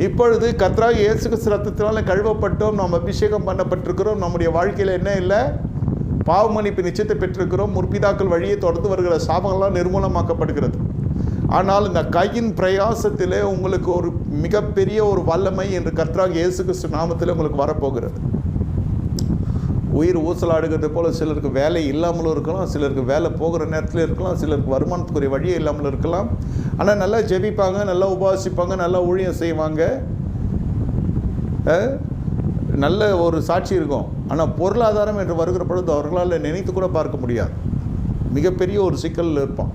இப்பொழுது கர்த்தராகிய இயேசு கிறிஸ்து ரத்தத்தினால கழுவப்பட்டோம், நாம் அபிஷேகம் பண்ணப்பட்டிருக்கிறோம். நம்முடைய வாழ்க்கையில் என்ன இல்லை? பாவ மன்னிப்பு நிச்சயத்தை பெற்றிருக்கிறோம். முற்பிதாக்கள் வழியே தொடர்ந்து வருகிற சாபங்கள்லாம் நிர்மூலமாக்கப்படுகிறது. ஆனால் இந்த கையின் பிரயாசத்திலே உங்களுக்கு ஒரு மிகப்பெரிய ஒரு வல்லமை என்று கர்த்தராகிய இயேசு கிறிஸ்து நாமத்தில் உங்களுக்கு வரப்போகிறது. உயிர் ஊசலாடுகிறது போல் சிலருக்கு வேலை இல்லாமலும் இருக்கலாம், சிலருக்கு வேலை போகிற நேரத்தில் இருக்கலாம், சிலருக்கு வருமானத்துக்குரிய வழியே இல்லாமல் இருக்கலாம். ஆனால் நல்லா ஜெபிப்பாங்க, நல்லா உபாசிப்பாங்க, நல்லா ஊழியம் செய்வாங்க, நல்ல ஒரு சாட்சி இருக்கும். ஆனால் பொருளாதாரம் என்று வருகிற பொழுது அவர்களால் நினைத்து கூட பார்க்க முடியாது. மிகப்பெரிய ஒரு சிக்கலில் இருப்பான்.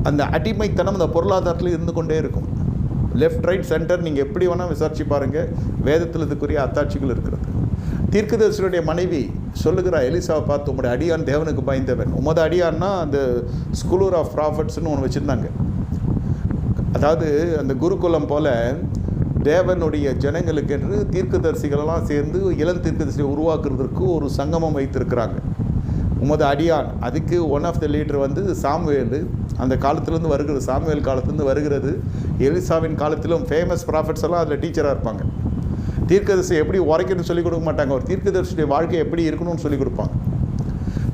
அந்த அடிமைத்தனம் அந்த பொருளாதாரத்தில் இருந்து கொண்டே இருக்கும். லெஃப்ட், ரைட், சென்டர் நீங்கள் எப்படி வேணால் விசாரிச்சு பாருங்கள், வேதத்தில் இதுக்குரிய அத்தாட்சிகள் இருக்கிறது. தீர்க்கதரிசியுடைய மனைவி சொல்லுகிறா, எலிசாவை பார்த்து, உங்களுடைய அடியான் தேவனுக்கு பயந்தவன். உமது அடியான்னா அந்த ஸ்கூலர் ஆஃப் ப்ராஃபட்ஸ்னு ஒன்று வச்சுருந்தாங்க. அதாவது அந்த குருகுலம் போல் தேவனுடைய ஜனங்களுக்கு என்று தீர்க்கதரிசிகளெல்லாம் சேர்ந்து இளம் தீர்க்கதரிசியை உருவாக்குறதுக்கு ஒரு சங்கமம் வைத்திருக்கிறாங்க. உமது அடியான், அதுக்கு ஒன் ஆஃப் த லீடர் வந்து சாமுவேல். அந்த காலத்திலேருந்து வருகிறது, சாமுவேல் காலத்துலேருந்து வருகிறது. எலிசாவின் காலத்திலும் ஃபேமஸ் ப்ராஃபட்ஸ் எல்லாம் அதில் டீச்சராக இருப்பாங்க. தீர்க்கதரிசி எப்படி உரைக்கணும்னு சொல்லிக் கொடுக்க மாட்டாங்க, ஒரு தீர்க்கதரிசியுடைய வாழ்க்கை எப்படி இருக்கணும்னு சொல்லிக் கொடுப்பாங்க.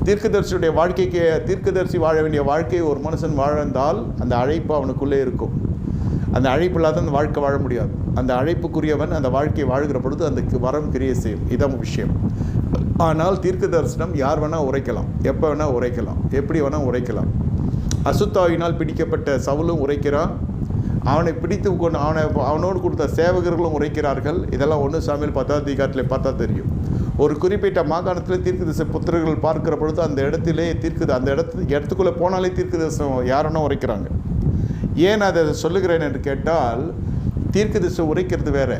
தீர்க்கதரிசியுடைய வாழ்க்கைக்கு, தீர்க்கதரிசி வாழ வேண்டிய வாழ்க்கையை ஒரு மனுஷன் வாழ்ந்தால் அந்த அழைப்பு அவனுக்குள்ளே இருக்கும். அந்த அழைப்பு இல்லாத அந்த வாழ்க்கை வாழ முடியாது. அந்த அழைப்புக்குரியவன் அந்த வாழ்க்கையை வாழ்கிற பொழுது அந்த வரம் கிரியை செய்யும். இதான் விஷயம். ஆனால் தீர்க்க தரிசனம் யார் வேணால் உரைக்கலாம், எப்போ வேணால் உரைக்கலாம், எப்படி வேணால் உரைக்கலாம். அசுத்தாவினால் பிடிக்கப்பட்ட சவுலும் உரைக்கிறான், அவனை பிடித்து கொண்டு அவனோடு கொடுத்த சேவகர்களும் உரைக்கிறார்கள். இதெல்லாம் 1 சாமுவேல் 10ஆம் அதிகாரத்தில் பார்த்தா தெரியும். ஒரு குறிப்பிட்ட மாகாணத்தில் தீர்க்கதரிசி புத்திரர்கள் பார்க்கிற பொழுது அந்த இடத்திலே அந்த இடத்துக்குள்ளே போனாலே தீர்க்கதரிசனம் யாருன்னா உரைக்கிறாங்க. ஏன் அதை சொல்லுகிறேன் என்று கேட்டால், தீர்க்கதரிசி உரைக்கிறது வேறு,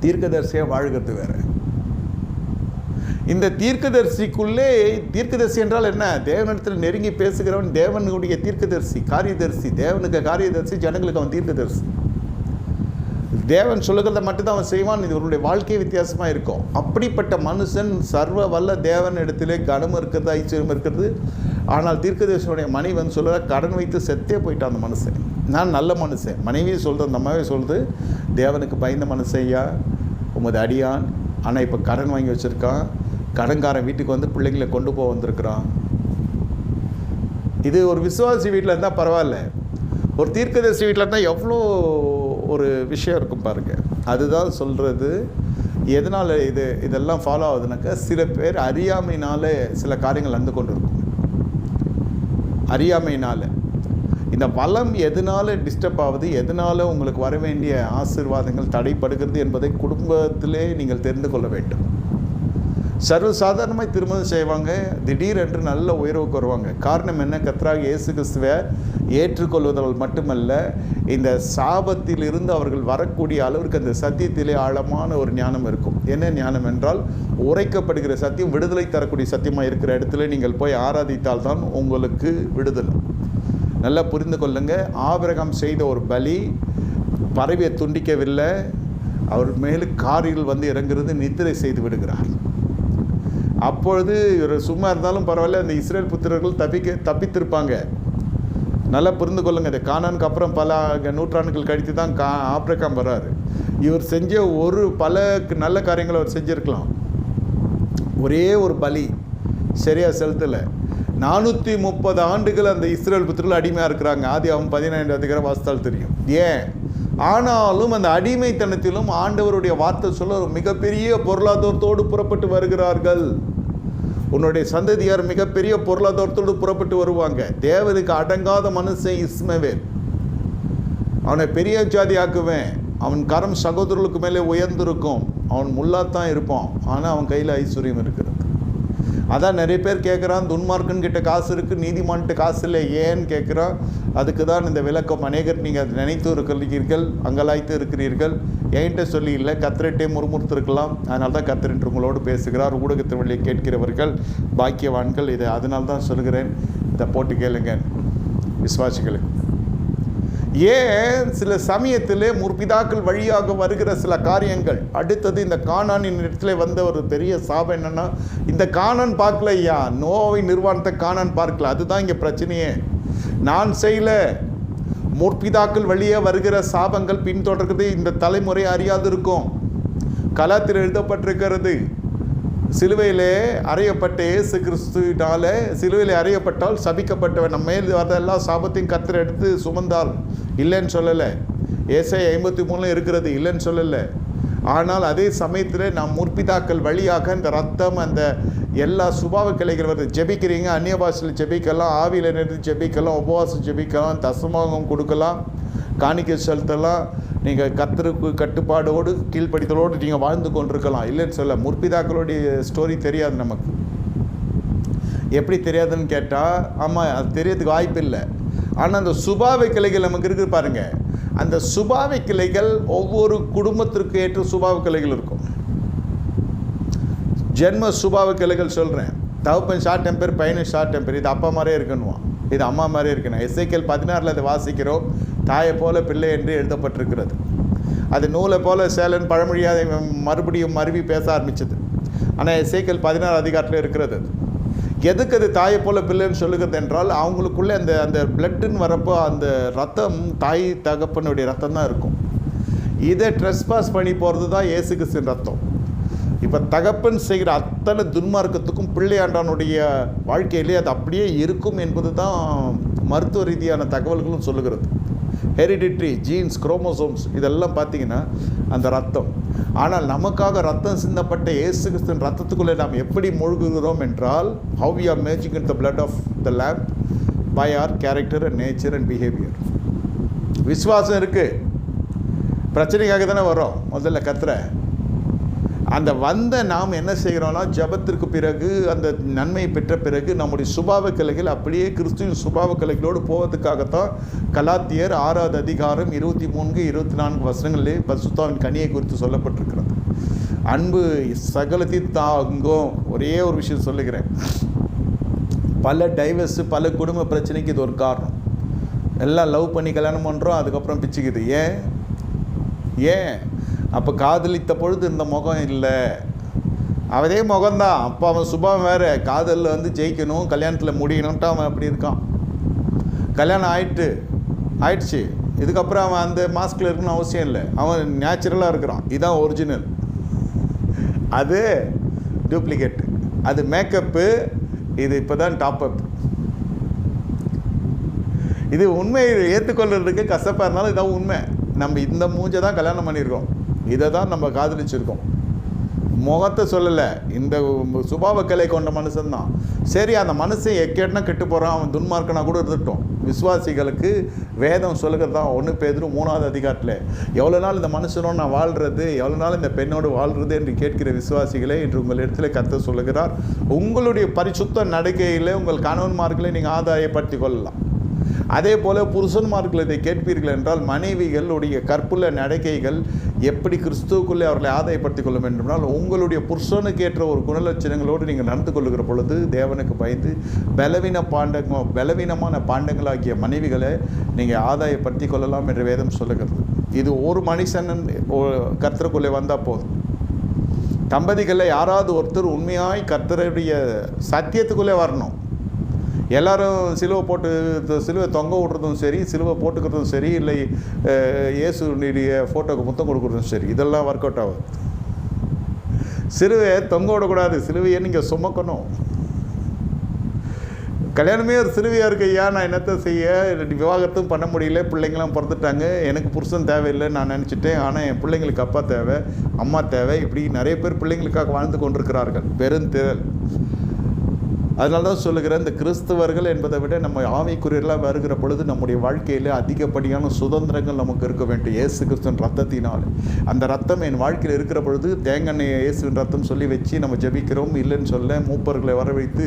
தீர்க்கதரிசியாக வாழ்கிறது வேறு. இந்த தீர்க்கதரிசிக்குள்ளே, தீர்க்கதரிசி என்றால் என்ன? தேவனிடத்தில் நெருங்கி பேசுகிறவன் தேவனுடைய தீர்க்கதரிசி, காரியதரிசி. தேவனுக்கு காரியதரிசி, ஜனங்களுக்கு அவன் தீர்க்கதரிசி. தேவன் சொல்லுகிறத மட்டும்தான் அவன் செய்வான். இது அவருடைய வாழ்க்கை வித்தியாசமாக இருக்கும். அப்படிப்பட்ட மனுஷன் சர்வ வல்ல தேவன் இடத்திலே கனமும் இருக்கிறது, ஐஸ்வர்யம் இருக்கிறது. ஆனால் தீர்க்கதரிசியுடைய மனைவன் சொல்லுற, கடன் வைத்து செத்தே போயிட்டான் அந்த மனுஷன். நான் நல்ல மனுஷன். மனைவியே சொல்கிறது, அந்த அம்மாவே சொல்லுது, தேவனுக்கு பயந்த மனுஷையா உமது அடியான். ஆனால் இப்போ கடன் வாங்கி வச்சுருக்கான், கடன்காரன் வீட்டுக்கு வந்து பிள்ளைங்களை கொண்டு போக வந்திருக்கிறான். இது ஒரு விசுவாசி வீட்டில் இருந்தால் பரவாயில்ல, ஒரு தீர்க்கதரிசி வீட்டில் இருந்தால் எவ்வளோ ஒரு விஷயம் இருக்கும் பாருங்கள். அதுதான் சொல்கிறது. எதனால் இதெல்லாம் ஃபாலோ ஆகுதுனாக்கா, சில பேர் அறியாமையினால் சில காரியங்கள் நடந்து கொண்டு இருக்கும். அறியாமையினால் இந்த வளம் எதனால் டிஸ்டர்ப் ஆகுது, எதனால் உங்களுக்கு வர வேண்டிய ஆசீர்வாதங்கள் தடைப்படுகிறது என்பதை குடும்பத்திலே நீங்கள் தெரிந்து கொள்ள வேண்டும். சர்வசாதாரணமாக திருமணம் செய்வாங்க, திடீரென்று நல்ல உயர்வுக்கு வருவாங்க. காரணம் என்ன? கர்த்தராகிய இயேசு கிறிஸ்துவை ஏற்றுக்கொள்வதால் மட்டுமல்ல, இந்த சாபத்தில் இருந்து அவர்கள் வரக்கூடிய அளவிற்கு அந்த சத்தியத்திலே ஆழமான ஒரு ஞானம் இருக்கும். என்ன ஞானம் என்றால், உரைக்கப்படுகிற சத்தியம் விடுதலை தரக்கூடிய சத்தியமாக இருக்கிற இடத்துல நீங்கள் போய் ஆராதித்தால் தான் உங்களுக்கு விடுதலை. நல்லா புரிந்து கொள்ளுங்க. ஆபிரகாம் செய்த ஒரு பலி பறவையை துண்டிக்கவில்லை, அவர் மேலே காரில் வந்து இறங்குறது, நித்திரை செய்து விடுகிறார். அப்பொழுது இவர் சும்மா இருந்தாலும் பரவாயில்ல, அந்த இஸ்ரேல் புத்திரர்கள் தப்பித்திருப்பாங்க. நல்லா புரிந்து கொள்ளுங்க. இந்த கானானுக்கு அப்புறம் பல நூற்றாண்டுகள் கழித்து தான் ஆபிரகாம் வர்றாரு. இவர் செஞ்ச பல நல்ல காரியங்களை அவர் செஞ்சுருக்கலாம். ஒரே ஒரு பலி சரியாக செலுத்தலை. 430 ஆண்டுகள் அந்த இஸ்ரேல் புத்திரர்கள் அடிமையாக இருக்கிறாங்க. ஆதியாகமம் 15 அதிகாரம் வாசித்தால் தெரியும். ஏன்? ஆனாலும் அந்த அடிமைத்தனத்திலும் ஆண்டவருடைய வார்த்தை சொல்ல ஒரு மிகப்பெரிய பொருளாதாரத்தோடு புறப்பட்டு வருகிறார்கள். உன்னுடைய சந்ததியார் மிகப்பெரிய பொருளாதாரத்தோடு புறப்பட்டு வருவாங்க. தேவனுக்கு அடங்காத மனுஷன் இஸ்மவேல், அவனை பெரிய ஜாதி ஆக்குவேன், அவன் கரம் சகோதரர்களுக்கு மேலே உயர்ந்திருக்கும், அவன் முல்லாத்தான் இருப்பான், ஆனால் அவன் கையில் ஐஸ்வர்யம் இருக்கிறது. அதான் நிறைய பேர் கேட்குறான், துன்மார்க்கன் கிட்ட காசு இருக்குது, நீதிமான்கிட்ட காசு இல்லை ஏன்னு கேட்குறான். அதுக்கு தான் இந்த விளக்கம். அநேகர் நீங்கள் அதை நினைத்து இருக்கிறீர்கள், அங்கலாய்த்து இருக்கிறீர்கள். என்கிட்ட சொல்லி இல்லை, கத்திரிட்டே முறுமுறுத்திருக்கலாம். அதனால தான் கத்திரிட்டு உங்களோடு பேசுகிறார். ஊடகத்தின் வழியை கேட்கிறவர்கள் பாக்கியவான்கள். இதை அதனால தான் சொல்கிறேன், இதை போட்டு கேளுங்க விசுவாசிகளுக்கு. ஏன் சில சமயத்திலே முற்பிதாக்கள் வழியாக வருகிற சில காரியங்கள். அடுத்தது இந்த கானானின் இடத்துல வந்த ஒரு பெரிய சாபம் என்னன்னா, இந்த கானான் பார்க்கல ஐயா, நோவை நிர்வாணத்தை கானான் பார்க்கல. அதுதான் இங்கே பிரச்சனையே. நான் செய்யல, முற்பிதாக்கள் வழியாக வருகிற சாபங்கள் பின்தொடர்கிறது இந்த தலைமுறை அறியாது இருக்கும். கலாத்தில் எழுதப்பட்டிருக்கிறது, சிலுவையிலே அறையப்பட்ட இயேசு கிறிஸ்துவினால சிலுவையிலே அறையப்பட்டால் சபிக்கப்பட்டவன், நம்ம மேல் வர எல்லா சாபத்தையும் கர்த்தர் எடுத்து சுமந்தால், இல்லைன்னு சொல்லலை. ஏசாயா 53 இருக்கிறது, இல்லைன்னு சொல்லலை. ஆனால் அதே சமயத்தில் நாம் முற்பிதாக்கள் வழியாக இந்த ரத்தம், அந்த எல்லா சுபாவ கிளைகள் வருது. ஜெபிக்கிறீங்க, அந்நிய பாஷையில் ஜெபிக்கலாம், ஆவியில் நிறுத்தி ஜெபிக்கலாம், உபவாசம் ஜெபிக்கலாம், தசமாகம் கொடுக்கலாம், காணிக்கை செலுத்தலாம். நீங்கள் கர்த்தருக்கு கட்டுப்பாடோடு கீழ்ப்படித்தலோடு நீங்கள் வாழ்ந்து கொண்டிருக்கலாம், இல்லைன்னு சொல்ல. முற்பிதாக்களுடைய ஸ்டோரி தெரியாது நமக்கு. எப்படி தெரியாதுன்னு கேட்டால், ஆமாம் அது தெரியறதுக்கு வாய்ப்பு இல்லை. ஆனால் அந்த சுபாவை கிளைகள் நமக்கு இருக்குது பாருங்கள். அந்த சுபாவை கிளைகள் ஒவ்வொரு குடும்பத்திற்கு ஏற்ற சுபாவ கிளைகள் இருக்கும். ஜென்ம சுபாவ கிளைகள் சொல்கிறேன். தகப்பன் ஷார்ட் டெம்பர், பையனும் ஷார்ட் டெம்பர். இது அப்பா மாதிரியே இருக்கணுவான், இது அம்மா மாதிரியே இருக்கணும். எசேக்கியேல் 16 அதை வாசிக்கிறோம். தாயை போல பிள்ளை என்று எழுதப்பட்டிருக்கிறது. அது நூலை போல சேலன் பழமொழியாக மறுபடியும் மருவி பேச ஆரம்பிச்சது. ஆனால் எசேக்கியேல் 16 அதிகாரத்தில் இருக்கிறது. எதுக்கு அது தாயை போல பிள்ளைன்னு சொல்லுகிறது என்றால், அவங்களுக்குள்ளே அந்த அந்த பிளட்டுன்னு வரப்போ அந்த ரத்தம் தாய் தகப்பனுடைய ரத்தம் தான் இருக்கும். இதை ட்ரெஸ்பாஸ் பண்ணி போகிறது தான் இயேசு கிறிஸ்துவின் ரத்தம். இப்போ தகப்பன் செய்கிற அத்தனை துன்மார்க்கத்துக்கும் பிள்ளையாண்டானுடைய வாழ்க்கையிலே அது அப்படியே இருக்கும் என்பது தான் மருத்துவ ரீதியான தகவல்களும் சொல்லுகிறது. ஹெரிடிட்ரி, ஜீன்ஸ், குரோமோசோம்ஸ் இதெல்லாம் பார்த்தீங்கன்னா அந்த ரத்தம். ஆனால் நமக்காக ரத்தம் சிந்தப்பட்ட இயேசு கிறிஸ்துவின் ரத்தத்துக்குள்ளே நாம் எப்படி மூழ்குகிறோம் என்றால், how we are merging in the blood of the lamb by our character and nature and behaviour. விசுவாசம் இருக்குது, பிரச்சனைக்காக தானே வரோம். முதல்ல கத்துற அந்த வந்த நாம் என்ன செய்கிறோம்னா, ஜபத்திற்கு பிறகு அந்த நன்மை பெற்ற பிறகு நம்முடைய சுபாவ கிளைகள் அப்படியே கிறிஸ்துவின் சுபாவ கிளைகளோடு போவதற்காகத்தான் கலாத்தியர் 6வது அதிகாரம் 23, 24 வசனங்களிலே பரிசுத்தாவின் கனியை குறித்து சொல்லப்பட்டிருக்கிறது. அன்பு சகலத்தையும் தாங்கும். ஒரே ஒரு விஷயம் சொல்லுகிறேன், பல டைவர்ஸு, பல குடும்ப பிரச்சனைக்கு இது ஒரு காரணம். எல்லாம் லவ் பண்ணி கல்யாணம் பண்ணுறோம், அதுக்கப்புறம் பிச்சுக்குது. ஏன் அப்போ காதலித்த பொழுது இந்த முகம் இல்லை, அவதே முகம்தான். அப்போ அவன் சுபாவம் வேறு. காதலில் வந்து ஜெயிக்கணும், கல்யாணத்தில் முடியணுன்ட்டு அவன் அப்படி இருக்கான். கல்யாணம் ஆயிடுச்சு, இதுக்கப்புறம் அவன் அந்த மாஸ்கில் இருக்கணும்னு அவசியம் இல்லை, அவன் நேச்சுரலாக இருக்கிறான். இதுதான் ஒரிஜினல், அது டூப்ளிகேட்டு, அது மேக்கப்பு, இது இப்போ தான் டாப்அப். இது உண்மையை ஏற்றுக்கொள்கிறதுக்கு கசப்பாக இருந்தாலும் இதான் உண்மை. நம்ம இந்த மூஞ்சை தான் கல்யாணம் பண்ணியிருக்கோம், இதை தான் நம்ம காதலிச்சிருக்கோம். முகத்தை சொல்லலை, இந்த சுபாவ கலை கொண்ட மனுஷன்தான். சரி, அந்த மனுஷன் எக்கேட்னா கெட்டு போகிறான், அவன் துன்மார்க்கனா கூட இருந்துட்டோம். விசுவாசிகளுக்கு வேதம் சொல்லுகிறது தான் 1 பேதுரு 3வது அதிகாரத்தில், எவ்வளோ நாள் இந்த மனுஷனோடு நான் வாழ்கிறது, எவ்வளோ நாள் இந்த பெண்ணோடு வாழ்கிறது என்று கேட்கிற விசுவாசிகளே, என்று உங்கள் இடத்துல கர்த்தர் சொல்லுகிறார், உங்களுடைய பரிசுத்த நடக்கையில் உங்கள் கணவன்மார்களை நீங்கள் ஆதாயப்படுத்தி கொள்ளலாம். அதே போல் புருஷன்மார்கள் இதை கேட்பீர்கள் என்றால், மனைவிகளுடைய கற்புள்ள நடக்கைகள் எப்படி கிறிஸ்துவுக்குள்ளே அவர்களை ஆதாயப்படுத்திக் கொள்ள வேண்டும்னால், உங்களுடைய புருஷனுக்கு ஏற்ற ஒரு குணலட்சணங்களோடு நீங்கள் நடந்து கொள்ளுகிற பொழுது தேவனுக்கு பயந்து பலவீனமான பாண்டங்களாகிய மனைவிகளை நீங்கள் ஆதாயப்படுத்தி கொள்ளலாம் என்று வேதம் சொல்லுகிறது. இது ஒரு மனுஷன் கர்த்தருக்குள்ளே வந்தால் போதும். தம்பதிகளில் யாராவது ஒருத்தர் உண்மையாய் கர்த்தருடைய சத்தியத்துக்குள்ளே வரணும். எல்லோரும் சிலுவை தொங்க விடுறதும் சரி, சிலுவை போட்டுக்கிறதும் சரி, இல்லை இயேசுடைய ஃபோட்டோக்கு முத்தம் கொடுக்குறதும் சரி, இதெல்லாம் ஒர்க் அவுட் ஆகும். சிலுவையை தொங்க விடக்கூடாது, சிலுவையை நீங்கள் சுமக்கணும். கல்யாணமே ஒரு சிலுவையாக இருக்கு ஐயா, நான் என்னத்தை செய்ய, விவாகரத்தும் பண்ண முடியல, பிள்ளைங்களாம் பிறந்துட்டாங்க, எனக்கு புருஷன் தேவையில்லை நான் நினச்சிட்டேன், ஆனால் என் பிள்ளைங்களுக்கு அப்பா தேவை, அம்மா தேவை, இப்படி நிறைய பேர் பிள்ளைங்களுக்காக வாழ்ந்து கொண்டிருக்கிறார்கள் பெருந்திரள். அதனால தான் சொல்லுகிறேன், இந்த கிறிஸ்தவர்கள் என்பதை விட நம்ம ஆவிக்குரியர்களாக வருகிற பொழுது நம்முடைய வாழ்க்கையில் அதிகப்படியான சுதந்திரங்கள் நமக்கு இருக்க வேண்டும். இயேசு கிறிஸ்துவின் ரத்தத்தினால். அந்த ரத்தம் என் வாழ்க்கையில் இருக்கிற பொழுது தேங்காய் இயேசுவின் ரத்தம் சொல்லி வச்சு நம்ம ஜெபிக்கிறோம். இல்லைன்னு சொல்ல மூப்பர்களை வர வைத்து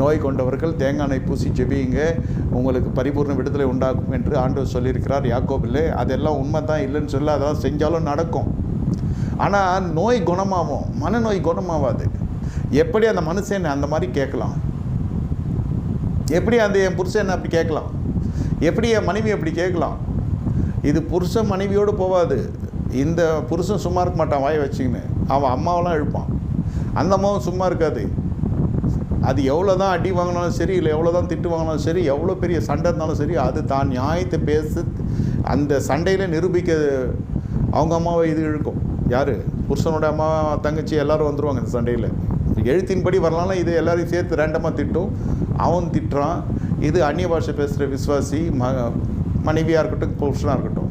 நோய் கொண்டவர்கள் தேங்காய் பூசி ஜெபியுங்க, உங்களுக்கு பரிபூர்ண விடுதலை உண்டாகும் என்று ஆண்டவர் சொல்லியிருக்கிறார் யாக்கோபில். அதெல்லாம் உண்மை தான், இல்லைன்னு சொல்ல அதெல்லாம் செஞ்சாலும் நடக்கும். ஆனால் நோய் குணமாகும், மனநோய் குணமாகாது. எப்படி அந்த மனுஷன் அந்த மாதிரி கேட்கலாம்? எப்படி அந்த என் புருஷன் அப்படி கேட்கலாம்? எப்படி என் மனைவி அப்படி கேட்கலாம்? இது புருஷன் மனைவியோடு போகாது. இந்த புருஷன் சும்மா இருக்க மாட்டான் வாயை வச்சுக்கின்னு, அவன் அம்மாவெல்லாம் இழுப்பான். அந்த அம்மாவும் சும்மா இருக்காது. அது எவ்வளோ தான் அடி வாங்கினாலும் சரி, இல்லை எவ்வளோ தான் திட்டு வாங்கினாலும் சரி, எவ்வளோ பெரிய சண்டை இருந்தாலும் சரி, அது தான் நியாயத்தை பேசு அந்த சண்டையில் நிரூபிக்க அவங்க அம்மாவை இது இழுக்கும். யார்? புருஷனோட அம்மா, தங்கச்சி எல்லோரும் வந்துடுவாங்க இந்த சண்டையில். எழுத்தின்படி வரலாம், இது எல்லோரையும் சேர்த்து ரேண்டமாக திட்டும். அவன் திட்டுறான். இது அந்நிய பாஷை பேசுகிற விசுவாசி மனைவியாக இருக்கட்டும், புருஷனாக இருக்கட்டும்,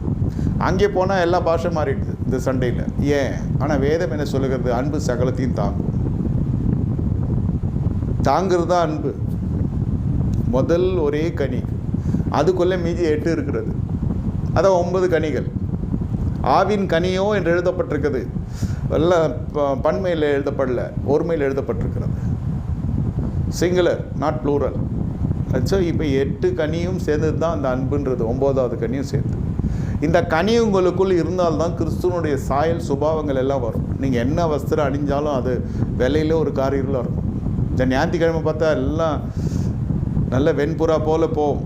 அங்கே போனால் எல்லா பாஷை மாறிடுது இந்த சண்டையில். ஏன்? ஆனால் வேதம் என்ன சொல்லுகிறது? அன்பு சகலத்தையும் தாங்கும். தாங்கிறது தான் அன்பு. முதல் ஒரே கனி, அதுக்குள்ளே மீதி 8 இருக்கிறது. அதான் 9 கனிகள். ஆவின் கனியோ என்று எழுதப்பட்டிருக்குது. எல்லாம் பன்மையில் எழுதப்படல, ஒருமையில் எழுதப்பட்டிருக்கிறது. Singular, not plural. ஸோ இப்போ 8 கனியும் சேர்ந்தது தான் அந்த அன்புன்றது. 9வது கனியும் சேர்த்து. இந்த கனி உங்களுக்குள் இருந்தால்தான் கிறிஸ்துவனுடைய சாயல் சுபாவங்கள் எல்லாம் வரும். நீங்கள் என்ன வஸ்திரம் அணிஞ்சாலும் அது விலையில ஒரு காரியத்தில் இருக்கும். இந்த ஞாயிற்றுக்கிழமை பார்த்தா எல்லாம் நல்ல வெண்புறா போல் போகும்.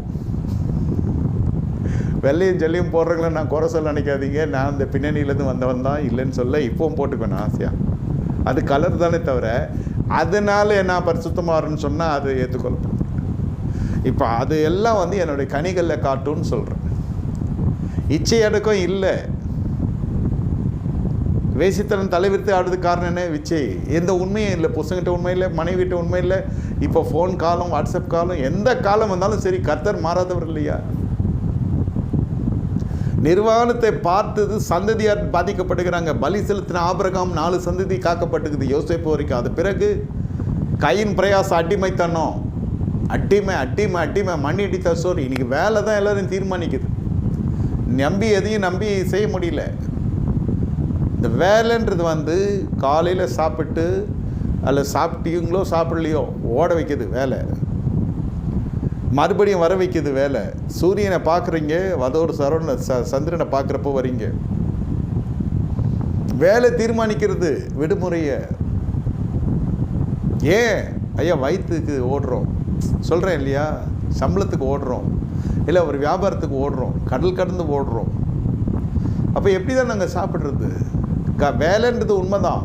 வெள்ளையும் ஜல்லியும் போடுறவங்கள நான் குறை சொல்ல நினைக்காதீங்க. நான் இந்த பின்னணியிலேருந்து வந்தவன் தான், இல்லைன்னு சொல்ல இப்போவும் போட்டுக்குவேன் ஆசையாக. அது கலர் தானே தவிர அதனால் என்ன பரிசுத்தமாகறன்னு சொன்னால் அது ஏற்றுக்கொள்ளப்படும். இப்போ அது எல்லாம் வந்து என்னுடைய கனிகளில் காட்டுன்னு சொல்கிறேன். இச்சை அடக்கம் இல்லை. வேசித்தனம் தலைவிரித்து ஆடுறதுக்கு காரணம் என்ன? விச்சை. எந்த உண்மையும் இல்லை. புருஷங்கிட்ட உண்மை இல்லை, மனைவிட்ட உண்மை இல்லை. இப்போ ஃபோன் காலம், வாட்ஸ்அப் காலம், எந்த காலம் வந்தாலும் சரி, கர்த்தர் மாறாதவர் இல்லையா? நிர்வாணத்தை பார்த்தது சந்ததியார் பாதிக்கப்படுகிறாங்க. பலி செலுத்தின ஆபிரகாம் 4 சந்ததி காக்கப்பட்டுக்குது, யோசேப்பு வரைக்கும். அது பிறகு கையின் பிரயாசம், அடிமைத்தனம், அடிமை அடிமை அடிமை, மணி அடித்த சோறு. இன்றைக்கி வேலை தான் எல்லோரும் தீர்மானிக்குது. நம்பி எதையும் நம்பி செய்ய முடியல. இந்த வேலைன்றது வந்து காலையில் சாப்பிட்டு அதில் சாப்பிட்டீங்களோ சாப்பிட்லையோ ஓட வைக்கிது வேலை. மறுபடியும் வர வைக்கிது வேலை. சூரியனை பார்க்குறீங்க, அதோடு சந்திரனை பார்க்குறப்போ வரீங்க. வேலை தீர்மானிக்கிறது விடுமுறையை. ஏன் ஐயா? வயிற்றுக்கு ஓடுறோம் சொல்கிறேன் இல்லையா? சம்பளத்துக்கு ஓடுறோம், இல்லை ஒரு வியாபாரத்துக்கு ஓடுறோம், கடல் கடந்து ஓடுறோம். அப்போ எப்படி தான் நாங்கள் சாப்பிட்றது? வேலைன்றது உண்மைதான்.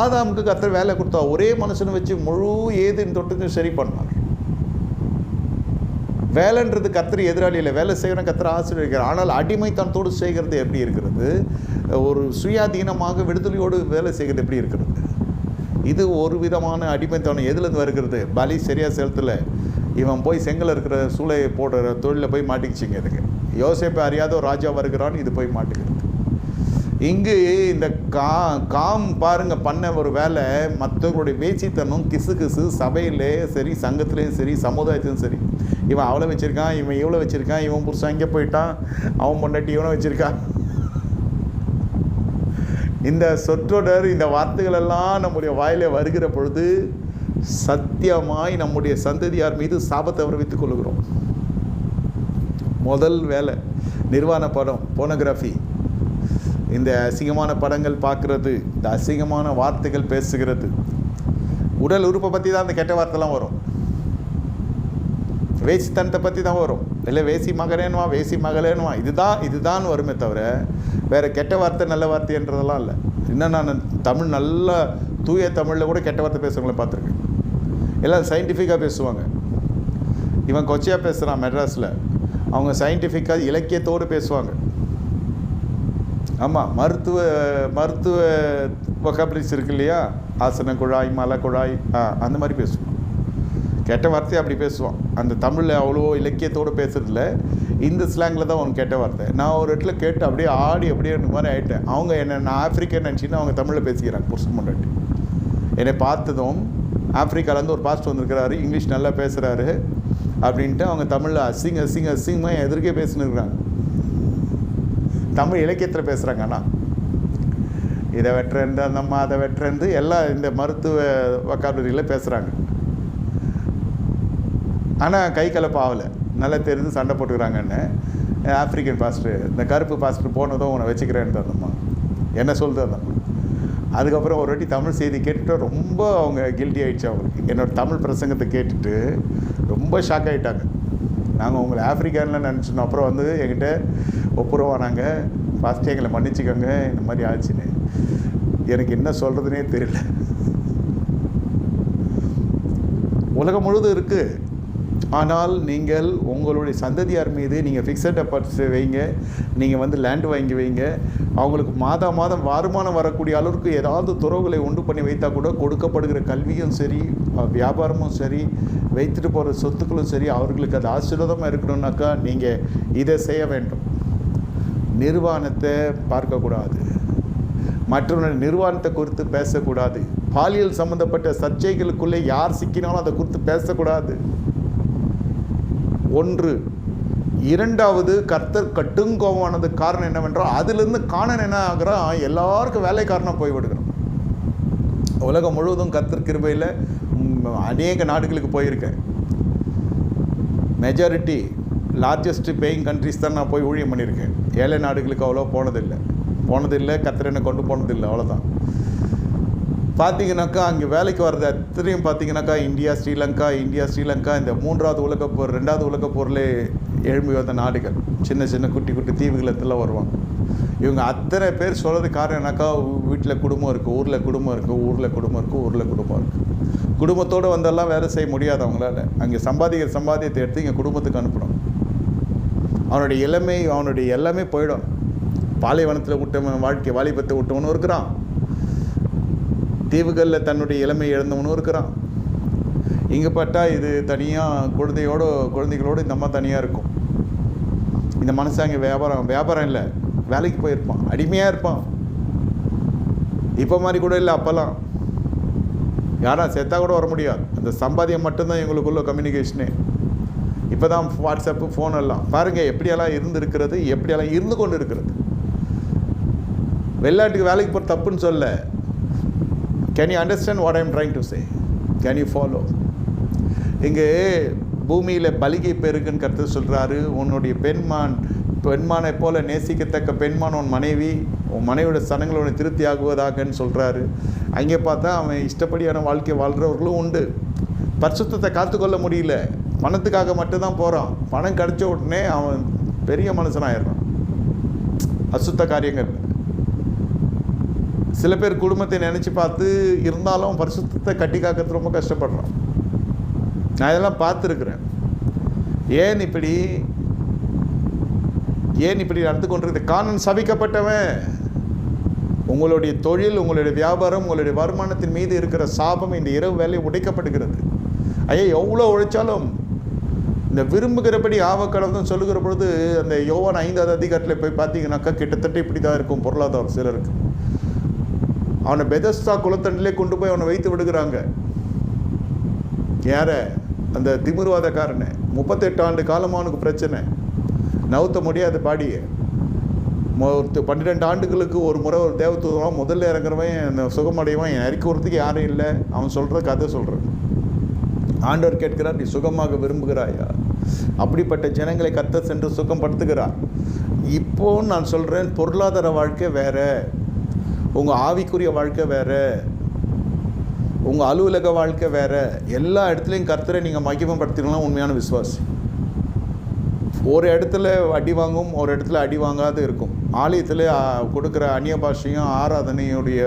ஆதாமுக்கு கர்த்தர் வேலை கொடுத்தா, ஒரே மனுஷனை வச்சு முழு ஏதுன்னு தொட்டுக்கும் சரி பண்ணார். வேலைன்றது கர்த்தர் எதிராளி இல்லை. வேலை செய்கிறோம், கர்த்தர் ஆசீர்வதிக்கிறார். ஆனால் அடிமைத்தனத்தோடு செய்கிறது எப்படி இருக்கிறது? ஒரு சுயாதீனமாக விடுதலையோடு வேலை செய்கிறது எப்படி இருக்கிறது? இது ஒரு விதமான அடிமைத்தனம். எதுலேருந்து வருகிறது? பலி சரியாக செலுத்தலை. இவன் போய் செங்கல் இருக்கிற சூளையை போடுற தொழிலில் போய் மாட்டிக்கிச்சிங்க. இதுக்கு யோசேப்பை அறியாத ஒரு ராஜா வருகிறான்னு இது போய் மாட்டிக்கிறது. இங்கு இந்த காம் பாருங்கள் பண்ண ஒரு வேலை. மற்றவங்களுடைய வேசித்தனம், கிசு கிசு சபையிலே சரி, சங்கத்துலேயும் சரி, சமுதாயத்திலும் சரி. இவன் அவ்வளோ வச்சுருக்கான், இவன் இவ்வளோ வச்சுருக்கான், இவன் புருஷன் இங்கே போயிட்டான், அவன் பொண்டாட்டி இவனை வச்சுருக்கான். இந்த சொற்றொடர், இந்த வார்த்தைகள் எல்லாம் நம்முடைய வாயிலே வருகிற பொழுது சத்தியமாய் நம்முடைய சந்ததியார் மீது சாபத்தை வரவித்துக் கொள்கிறோம். முதல் வேலை நிர்வாண படம், போனோகிராஃபி, இந்த அசிங்கமான படங்கள் பார்க்குறது, இந்த அசிங்கமான வார்த்தைகள் பேசுகிறது. உடல் உறுப்பை பற்றி தான் அந்த கெட்ட வார்த்தைலாம் வரும். வேசித்தனத்தை பற்றி தான் வரும். இல்லை வேசி மகனேனுவா, வேசி மகளேனுவா, இதுதான் வருமே தவிர வேறு கெட்ட வார்த்தை நல்ல வார்த்தைன்றதெல்லாம் இல்லை. இன்னும் நான் தமிழ் நல்ல தூய தமிழில் கூட கெட்ட வார்த்தை பேசுகிறவங்கள பார்த்துருக்கேன். எல்லாம் சயின்டிஃபிக்காக பேசுவாங்க. இவன் கொச்சையாக பேசுகிறான் மெட்ராஸில், அவங்க சயின்டிஃபிக்காக இலக்கியத்தோடு பேசுவாங்க. ஆமாம், மருத்துவ வொக்காபுலரிஸ் இருக்கு இல்லையா? ஆசன குழாய், மலை குழாய், அந்த மாதிரி பேசுவோம். கெட்ட வார்த்தையை அப்படி பேசுவான். அந்த தமிழில் அவ்வளோ இலக்கியத்தோடு பேசுறதில்ல, இந்த ஸ்லாங்கில் தான் அவன் கெட்ட வார்த்தை. நான் ஒரு இடத்துல கேட்டு அப்படியே ஆடி அப்படியே இந்த மாதிரி ஆகிட்டேன். அவங்க என்ன நான் ஆஃப்ரிக்கன் நினச்சின்னு அவங்க தமிழில் பேசிக்கிறாங்க. புருஷன் முன்னாடி என்னை பார்த்ததும் ஆஃப்ரிக்காலேருந்து ஒரு பாஸ்டர் வந்திருக்கிறாரு, இங்கிலீஷ் நல்லா பேசுகிறாரு அப்படின்ட்டு அவங்க தமிழில் அசிங்கமாக எதிர்க்கே பேசினுருக்குறாங்க. தமிழ் இலக்கியத்தில் பேசுகிறாங்க. ஆனால் இதை வெட்டுறேன் அந்தம்மா அதை வெட்டுறேன் எல்லாம் இந்த மருத்துவ வக்காபுலரியில் பேசுகிறாங்க. ஆனால் கை கலப்பு ஆகலை, நல்லா தெரிஞ்சு சண்டை போட்டுக்கிறாங்கன்னு. ஆஃப்ரிக்கன் பாஸ்டர், இந்த கருப்பு பாஸ்டர் போனதும் உன்னை வச்சுக்கிறேன்னு தந்தம்மா என்ன சொல்லுது அந்தம்மா. அதுக்கப்புறம் ஒரு வாட்டி தமிழ் செய்தி கேட்டுட்டு ரொம்ப அவங்க கில்ட்டி ஆகிடுச்சு. அவங்களுக்கு என்னோடய தமிழ் பிரசங்கத்தை கேட்டுட்டு ரொம்ப ஷாக் ஆகிட்டாங்க. நாங்கள் உங்களை ஆஃப்ரிக்கானில் நினச்சினோம். அப்புறம் வந்து என்கிட்ட ஒப்புரவானாங்க, ஃபஸ்ட்டு எங்களை மன்னிச்சுக்கோங்க இந்த மாதிரி ஆச்சுன்னு. எனக்கு என்ன சொல்கிறதுனே தெரியல. உலகம் முழுதும் இருக்குது. ஆனால் நீங்கள் உங்களுடைய சந்ததியார் மீது நீங்கள் ஃபிக்ஸட் டெபாசிட்ஸ் வைங்க, நீங்கள் வந்து லேண்டு வாங்கி வைங்க. அவங்களுக்கு மாதம் வருமானம் வரக்கூடிய அளவுக்கு ஏதாவது துறவுகளை உண்டு பண்ணி வைத்தா கூட கொடுக்கப்படுகிற கல்வியும் சரி, வியாபாரமும் சரி, வைத்துட்டு போகிற சொத்துக்களும் சரி, அவர்களுக்கு அது ஆசீர்வாதமாக இருக்கணும்னாக்கா நீங்கள் இதை செய்ய வேண்டும். நிர்வாணத்தை பார்க்கக்கூடாது, மற்றவருடைய நிர்வாணத்தை குறித்து பேசக்கூடாது, பாலியல் சம்பந்தப்பட்ட சர்ச்சைகளுக்குள்ளே யார் சிக்கினாலும் அதை குறித்து பேசக்கூடாது. ஒன்று. இரண்டாவது, கர்த்தர் கட்டுங்கோவானது காரணம் என்னவென்றால் அதிலிருந்து காணன் என்ன ஆகிறான், எல்லாருக்கும் வேலைக்காரனாக போய்விடுகிறான். உலகம் முழுவதும் கர்த்தர் கிருபையில் அநேக நாடுகளுக்கு போயிருக்கேன். மெஜாரிட்டி லார்ஜஸ்ட் பேயிங் கண்ட்ரிஸ் தான் நான் போய் ஊழியம் பண்ணியிருக்கேன். ஏழை நாடுகளுக்கு அவ்வளோ போனதில்லை. கர்த்தர் என்னை கொண்டு போனதில்லை, அவ்வளோதான். பார்த்தீங்கன்னாக்கா அங்கே வேலைக்கு வர்றது அத்தனையும் பார்த்தீங்கன்னாக்கா இந்தியா ஸ்ரீலங்கா இந்த 3வது உலகப்போர் 2வது உலகப்போரில் எழும்பி வந்த நாடுகள், சின்ன குட்டி தீவுகளத்தில் வருவாங்க. இவங்க அத்தனை பேர் சொல்கிறது காரணம் என்னக்கா, வீட்டில் குடும்பம் இருக்குது, ஊரில் குடும்பம் இருக்குது. குடும்பத்தோடு வந்தெல்லாம் வேலை செய்ய முடியாது அவங்களால. அங்கே சம்பாதியத்தை எடுத்து இங்கே குடும்பத்துக்கு அனுப்பணும். அவனுடைய எல்லாமே போயிடும். பாலைவனத்தில் விட்டவன் வாழ்க்கை வாலிபத்தை விட்டவனும் இருக்கிறான், தீவுகளில் தன்னுடைய இளமை இழந்தவனும் இருக்கிறான். இங்கே பட்டா இது தனியாக குழந்தைகளோடு இந்த அம்மா தனியாக இருக்கும். இந்த மனுஷன் அங்கே வியாபாரம் இல்லை, வேலைக்கு போயிருப்பான், அடிமையாக இருப்பான். இப்போ மாதிரி கூட இல்லை. அப்போல்லாம் யாரா செத்தா கூட வர முடியாது. அந்த சம்பாதியம் மட்டும்தான் எங்களுக்குள்ள கம்யூனிகேஷனே. இப்போ தான் வாட்ஸ்அப்பு ஃபோன் எல்லாம் பாருங்கள் எப்படியெல்லாம் இருந்திருக்கிறது, எப்படியெல்லாம் இருந்து கொண்டு இருக்கிறது. வெளிநாட்டுக்கு வேலைக்கு போகிற தப்புன்னு சொல்ல. Can you understand what I am trying to say? Can you follow? இங்கே பூமியில் பலிகை பெருக்குன்னு கருத்து சொல்கிறாரு. உன்னுடைய பெண்மானை போல நேசிக்கத்தக்க பெண்மான் உன் மனைவியோட சனங்களோட திருப்தி ஆகுவதாகன்னு சொல்கிறாரு. அங்கே பார்த்தா அவன் இஷ்டப்படியான வாழ்க்கை வாழ்கிறவர்களும் உண்டு. பரிசுத்தத்தை காத்துக்கொள்ள முடியல, பணத்துக்காக மட்டும்தான் போகிறான். பணம் கிடச்ச உடனே அவன் பெரிய மனுஷனாயிடுறான். அசுத்த காரியங்கள். சில பேர் குடும்பத்தை நினச்சி பார்த்து இருந்தாலும் பரிசுத்தத்தை கட்டி காக்கிறது ரொம்ப கஷ்டப்படுறான். நான் இதெல்லாம் பார்த்துருக்குறேன். ஏன் இப்படி நடந்து கொண்டிருக்குது? காணன் சபிக்கப்பட்டவன். உங்களுடைய தொழில், உங்களுடைய வியாபாரம், உங்களுடைய வருமானத்தின் மீது இருக்கிற சாபம் இந்த இரவு வேலை உடைக்கப்படுகிறது. எவ்வளோ உழைச்சாலும் இந்த விரும்புகிறபடி ஆவக்கடவுன்னு சொல்லுகிற பொழுது அந்த யோவான் 5வது அதிகாரத்தில் போய் பார்த்தீங்கன்னாக்கா கிட்டத்தட்ட இப்படி தான் இருக்கும் பொருளாதாரம் சிலருக்கு. அவனை பெதஸ்தா குளத்தண்டிலே கொண்டு போய் அவனை வைத்து விடுகிறாங்க. யார? அந்த திமிர்வாதக்காரனை. 38 ஆண்டு காலமாக அவனுக்கு பிரச்சனை, நவுத்த முடியாது பாடியை. 12 ஆண்டுகளுக்கு ஒரு முறை ஒரு தேவதூதன் முதல்ல இறங்குறவன் அந்த சுகமடைவான். என் அறிக்கிறதுக்கு யாரும் இல்லை. அவன் சொல்கிற கதை சொல்கிறான். ஆண்டவர் கேட்கிறார், நீ சுகமாக விரும்புகிறாயா? அப்படிப்பட்ட ஜனங்களை கர்த்தர் சென்று சுகப்படுத்துகிறார். இப்போ நான் சொல்கிறேன், பொருளாதார வாழ்க்கை வேறு, உங்கள் ஆவிக்குரிய வாழ்க்கை வேறு, உங்கள் அலுவலக வாழ்க்கை வேறு. எல்லா இடத்துலையும் கர்த்தரை நீங்கள் மகிமைப்படுத்திக்கலாம். உண்மையான விசுவாசி ஒரு இடத்துல அடி வாங்கும், ஒரு இடத்துல அடி வாங்காது இருக்கும். ஆலயத்தில் கொடுக்குற அந்நிய பாஷையும் ஆராதனையுடைய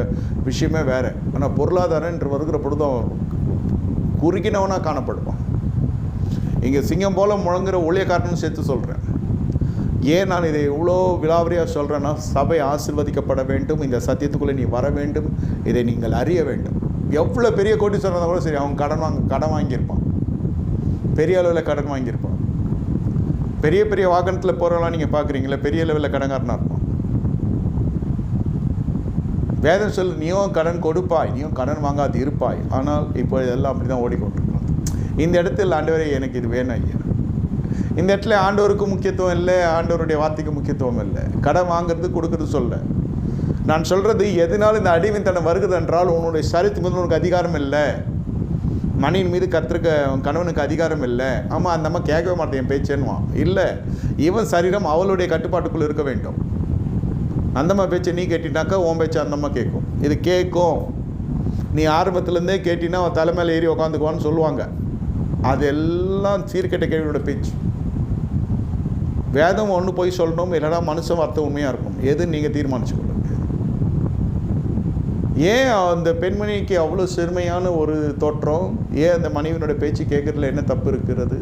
விஷயமே வேறு. ஆனால் பொருளாதாரம் என்று வருகிற பொழுதும் குறுக்கினவனாக காணப்படுவான். இங்கே சிங்கம் போல் முழங்குற ஊழியக்காரன்னு சேர்த்து சொல்கிறேன். ஏன் நான் இதை இவ்வளோ விலாவரியாக சொல்கிறேன்னா, சபை ஆசீர்வதிக்கப்பட வேண்டும். இந்த சத்தியத்துக்குள்ளே நீ வர வேண்டும். இதை நீங்கள் அறிய வேண்டும். எவ்வளோ பெரிய கோட்டீஸ்வரன் கூட சரி, அவன் கடன் வாங்கியிருப்பான். பெரிய அளவில் கடன் வாங்கியிருப்பான். பெரிய பெரிய வாகனத்தில் போகிறவங்களாம் நீங்கள் பார்க்குறீங்களா, பெரிய லெவலில் கடன்காரனாக இருப்பான். வேதம் சொல்லு, நீயும் கடன் கொடுப்பாய், நீயும் கடன் வாங்காது இருப்பாய். ஆனால் இப்போ இதெல்லாம் அப்படி தான் ஓடிக்கொண்டிருக்கலாம். இந்த இடத்துல ஆண்டவரே எனக்கு இது வேணும் ஐயா. இந்த இடத்துல ஆண்டவருக்கு முக்கியத்துவம் இல்லை, ஆண்டவருடைய வார்த்தைக்கு முக்கியத்துவம் இல்லை. கடன் வாங்கிறது கொடுக்குறது சொல்ல நான் சொல்கிறது, எதனால் இந்த அடிமைத்தனம் வருகிறது என்றால் உன்னுடைய சரித்து மீது உனக்கு அதிகாரம் இல்லை. மணியின் மீது கணவனுக்கு அதிகாரம் இல்லை. ஆமாம், அந்த அம்மா கேட்கவே மாட்டேன் என் பேச்சேன்னுவான். இல்லை, இவன் சரீரம் அவளுடைய கட்டுப்பாட்டுக்குள் இருக்க வேண்டும். அந்தம்மா பேச்சை நீ கேட்டினாக்கா உன் பேச்சை அந்தம்மா கேட்கும். இது கேட்கும். நீ ஆரம்பத்துலேருந்தே கேட்டினா அவன் தலைமையில் ஏறி உக்காந்துக்குவான்னு சொல்லுவாங்க. அதெல்லாம் சீர்கெட்ட கேள்வியோட பேச்சு. வேதம் ஒன்று போய் சொல்லணும், இல்லைனா மனுஷன் வார்த்தை உண்மையாக இருக்கும். எது நீங்கள் தீர்மானிச்சுக்கொள்ளுங்க. ஏன் அந்த பெண்மணிக்கு அவ்வளோ சிறுமையான ஒரு தோற்றம்? ஏன் அந்த மனைவியினுடைய பேச்சு கேட்குறதுல என்ன தப்பு இருக்கிறது?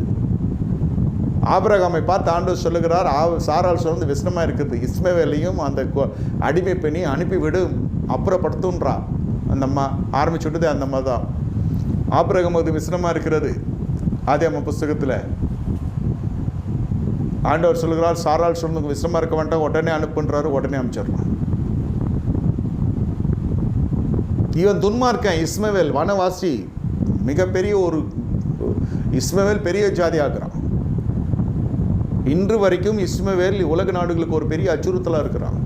ஆபிரகாமை பார்த்து ஆண்டவர் சொல்லுகிறார், சாராள் சொல்றது விசனமாக இருக்குது, இஸ்மவேலையும் அந்த அடிமை பெண்ணை அனுப்பிவிடும், அப்புறப்படுத்துன்றா. அந்த அம்மா ஆரம்பிச்சு விட்டது அந்த அம்மா தான். ஆபிரகாம் அது விசனமாக இருக்கிறது. ஆதியாகம புஸ்தகத்தில் ஆண்டவர் சொல்லுகிறார், சாராள் சொல்றதுக்கு விசனமாக இருக்க வேண்டாம், உடனே அனுப்புன்றாரு, உடனே அனுப்பிச்சிடுறான். இவன் துன்மார்க்கன் இஸ்மவேல் வனவாசி, மிகப்பெரிய ஒரு இஸ்மவேல் பெரிய ஜாதி ஆகிறான். இன்று வரைக்கும் இஸ்மவேல் உலக நாடுகளுக்கு ஒரு பெரிய அச்சுறுத்தலாக இருக்கிறான்.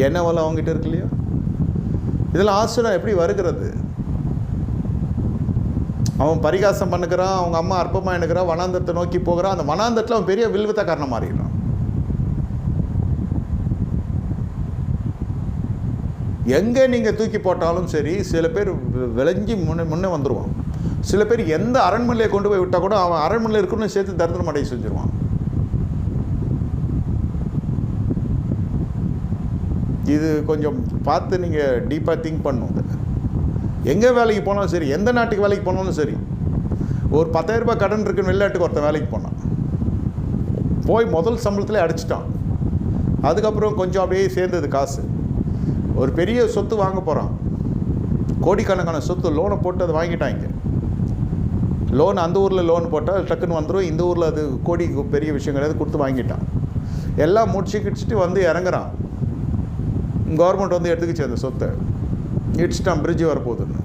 என்ன வளம் அவங்ககிட்ட இருக்கு இல்லையா? இதில் ஆசிரியம் எப்படி வருகிறது? அவன் பரிகாசம் பண்ணுகிறான், அவங்க அம்மா அற்பமாக எண்ணுகிறான், வனாந்தரத்தை நோக்கி போகிறான். அந்த வனாந்தரத்தில் அவன் பெரிய வில்வித்தக்காரனாக மாறிடுறான். எங்கே நீங்கள் தூக்கி போட்டாலும் சரி, சில பேர் விளைஞ்சி முன்னே வந்துடுவான். சில பேர் எந்த அரண்மனையை கொண்டு போய் விட்டால் கூட அவன் அரண்மனையில் இருக்கணும்னு சேர்த்து தரித்திரம் அடைய செஞ்சுருவான். இது கொஞ்சம் பார்த்து நீங்கள் டீப்பாக திங்க் பண்ணணும். எங்கே வேலைக்கு போனாலும் சரி, எந்த நாட்டுக்கு வேலைக்கு போனாலும் சரி, ஒரு 10,000 ரூபாய் கடன் இருக்குன்னு வெளிநாட்டுக்கு ஒருத்தன் வேலைக்கு போனான். போய் முதல் சம்பளத்தில் அடிச்சிட்டான். அதுக்கப்புறம் கொஞ்சம் அப்படியே சேர்ந்தது காசு. ஒரு பெரிய சொத்து வாங்க போகிறான். கோடிக்கணக்கான சொத்து லோனை போட்டு அதை வாங்கிட்டாங்க. லோன் அந்த ஊரில் லோன் போட்டால் டக்குன்னு வந்துடும். இந்த ஊரில் அது கோடி பெரிய விஷயம் கிடையாது, கொடுத்து வாங்கிட்டான். எல்லாம் முடிச்சுக்கிட்டு வந்து இறங்குறான். கவர்மெண்ட் வந்து எடுத்துக்கிச்சு அந்த சொத்தை. இடிச்சிட்டான், பிரிட்ஜு வரப்போகுதுன்னு.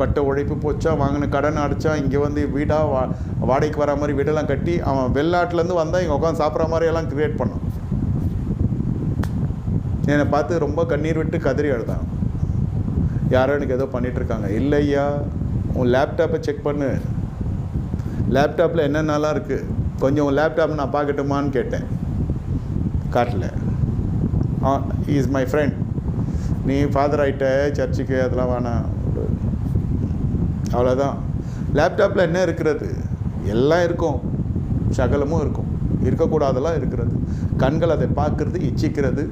பட்ட உழைப்பு போச்சா, வாங்கின கடன் அடித்தா, இங்கே வந்து வீடாக வாடகைக்கு வர மாதிரி வீடெல்லாம் கட்டி அவன் வெளிநாட்டிலேருந்து வந்தால் இங்கே உட்காந்து சாப்பிட்ற மாதிரி எல்லாம் க்ரியேட் பண்ணான். என்னை பார்த்து ரொம்ப கண்ணீர் விட்டு கதறி அழுதான். யாரோ எனக்கு ஏதோ பண்ணிகிட்ருக்காங்க. இல்லையா, உன் லேப்டாப்பை செக் பண்ணு, லேப்டாப்பில் என்னென்னலாம் இருக்குது, கொஞ்சம் உன் லேப்டாப் நான் பார்க்கட்டுமான்னு கேட்டேன். காட்டல. இஸ் மை ஃப்ரெண்ட், நீ ஃபாதர் ஆகிட்ட, சர்ச்சுக்கு அதெல்லாம் வேணாம், அவ்வளோதான். லேப்டாப்பில் என்ன இருக்கிறது? எல்லாம் இருக்கும், சகலமும் இருக்கும், இருக்கக்கூடாதெல்லாம் இருக்கிறது. கண்கள் அதை பார்க்குறது, இச்சிக்கிறது.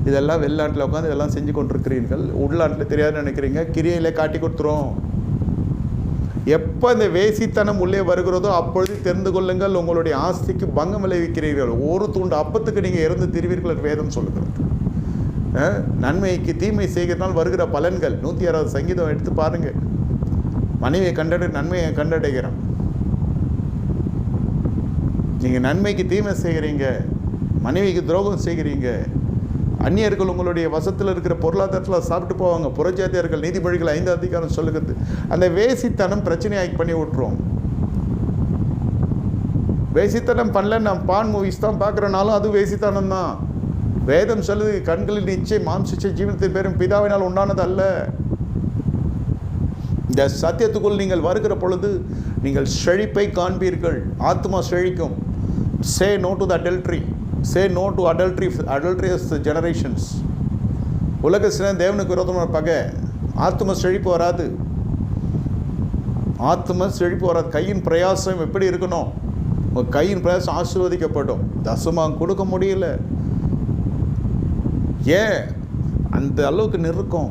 இதெல்லாம் வெளிநாட்டில் உட்காந்து இதெல்லாம் செஞ்சு கொண்டிருக்கிறீர்கள். உள்நாட்டில் தெரியாதுன்னு நினைக்கிறீங்க. கிரியையிலே காட்டி கொடுத்துரும். எப்போ இந்த வேசித்தனம் உள்ளே வருகிறதோ அப்பொழுது தெரிந்து கொள்ளுங்கள், உங்களுடைய ஆஸ்திக்கு பங்கம் விளைவிக்கிறீர்கள். ஒரு துண்டு அப்பத்துக்கு நீங்கள் இறந்து திருவீர்கள் வேதம் சொல்லுகிறது. நன்மைக்கு தீமை செய்கிறதுனால் வருகிற பலன்கள். 106 சங்கீதம் எடுத்து பாருங்கள். மனைவியை கண்டடை நன்மையை கண்டடைகிறான். நீங்கள் நன்மைக்கு தீமை செய்கிறீங்க, மனைவிக்கு துரோகம் செய்கிறீங்க. அந்நியர்கள் உங்களுடைய வசத்தில் இருக்கிற பொருளாதாரத்தில் சாப்பிட்டு போவாங்க. புறஜாதியர்கள் நீதிபதிகள் 5 அதிகாரம் சொல்லுகிறது. அந்த வேசித்தனம் பிரச்சனையாக்கி பண்ணி விட்டுருவோம். வேசித்தனம் பண்ணல, நான் பான் மூவிஸ் தான் பார்க்குறனாலும் அது வேசித்தனம் தான். வேதம் சொல்லுது, கண்களில் நிச்சயம் மாம்சிச்ச ஜீவனத்தின் பேரும் பிதாவினால் உண்டானது அல்ல. இந்த சத்தியத்துக்குள் நீங்கள் வருகிற பொழுது நீங்கள் செழிப்பை காண்பீர்கள். ஆத்மா செழிக்கும். Say no to the adultery, say no to adulterous generations. உலக சில தேவனுக்கு விரோதமான பகை. ஆத்ம செழிப்பு வராது. ஆத்ம செழிப்பு வராது. கையின் பிரயாசம் எப்படி இருக்கணும்? உங்கள் கையின் பிரயாசம் ஆசீர்வதிக்கப்படும். தசமாக கொடுக்க முடியல. ஏன் அந்த அளவுக்கு நெருக்கம்?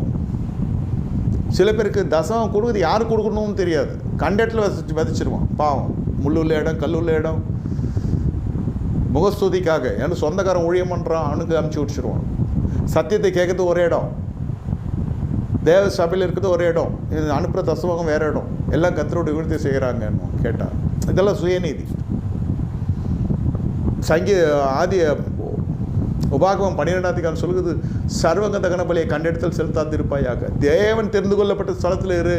சில பேருக்கு தசம் கொடுக்குறது யார் கொடுக்கணும்னு தெரியாது. கண்டத்தில் விதைச்சிருவான். பாவம், முள்ளுள்ள இடம், கல்லுள்ள இடம், முகஸ்துதிக்காக. ஏன்னா சொந்தக்காரன் ஊழியம் பண்ணுறான், அவனுக்கு அனுப்பிச்சி விட்டுச்சிருவான். சத்தியத்தை கேட்கறது ஒரே இடம். தேவ சபையில் இருக்கிறது ஒரு இடம், இது அனுப்புகிற தசமகம் வேறு இடம், எல்லாம் கர்த்தருடைய விருத்தி செய்கிறாங்கன்னு கேட்டால் இதெல்லாம் சுயநீதி. ஆதி உபாகமம் 12 சொல்லுது, சர்வங்க தகன பலியை கண்டெடுத்தல் செலுத்தாதிருப்பாயாக. தேவன் தெரிந்து கொள்ளப்பட்ட ஸ்தலத்தில் இரு.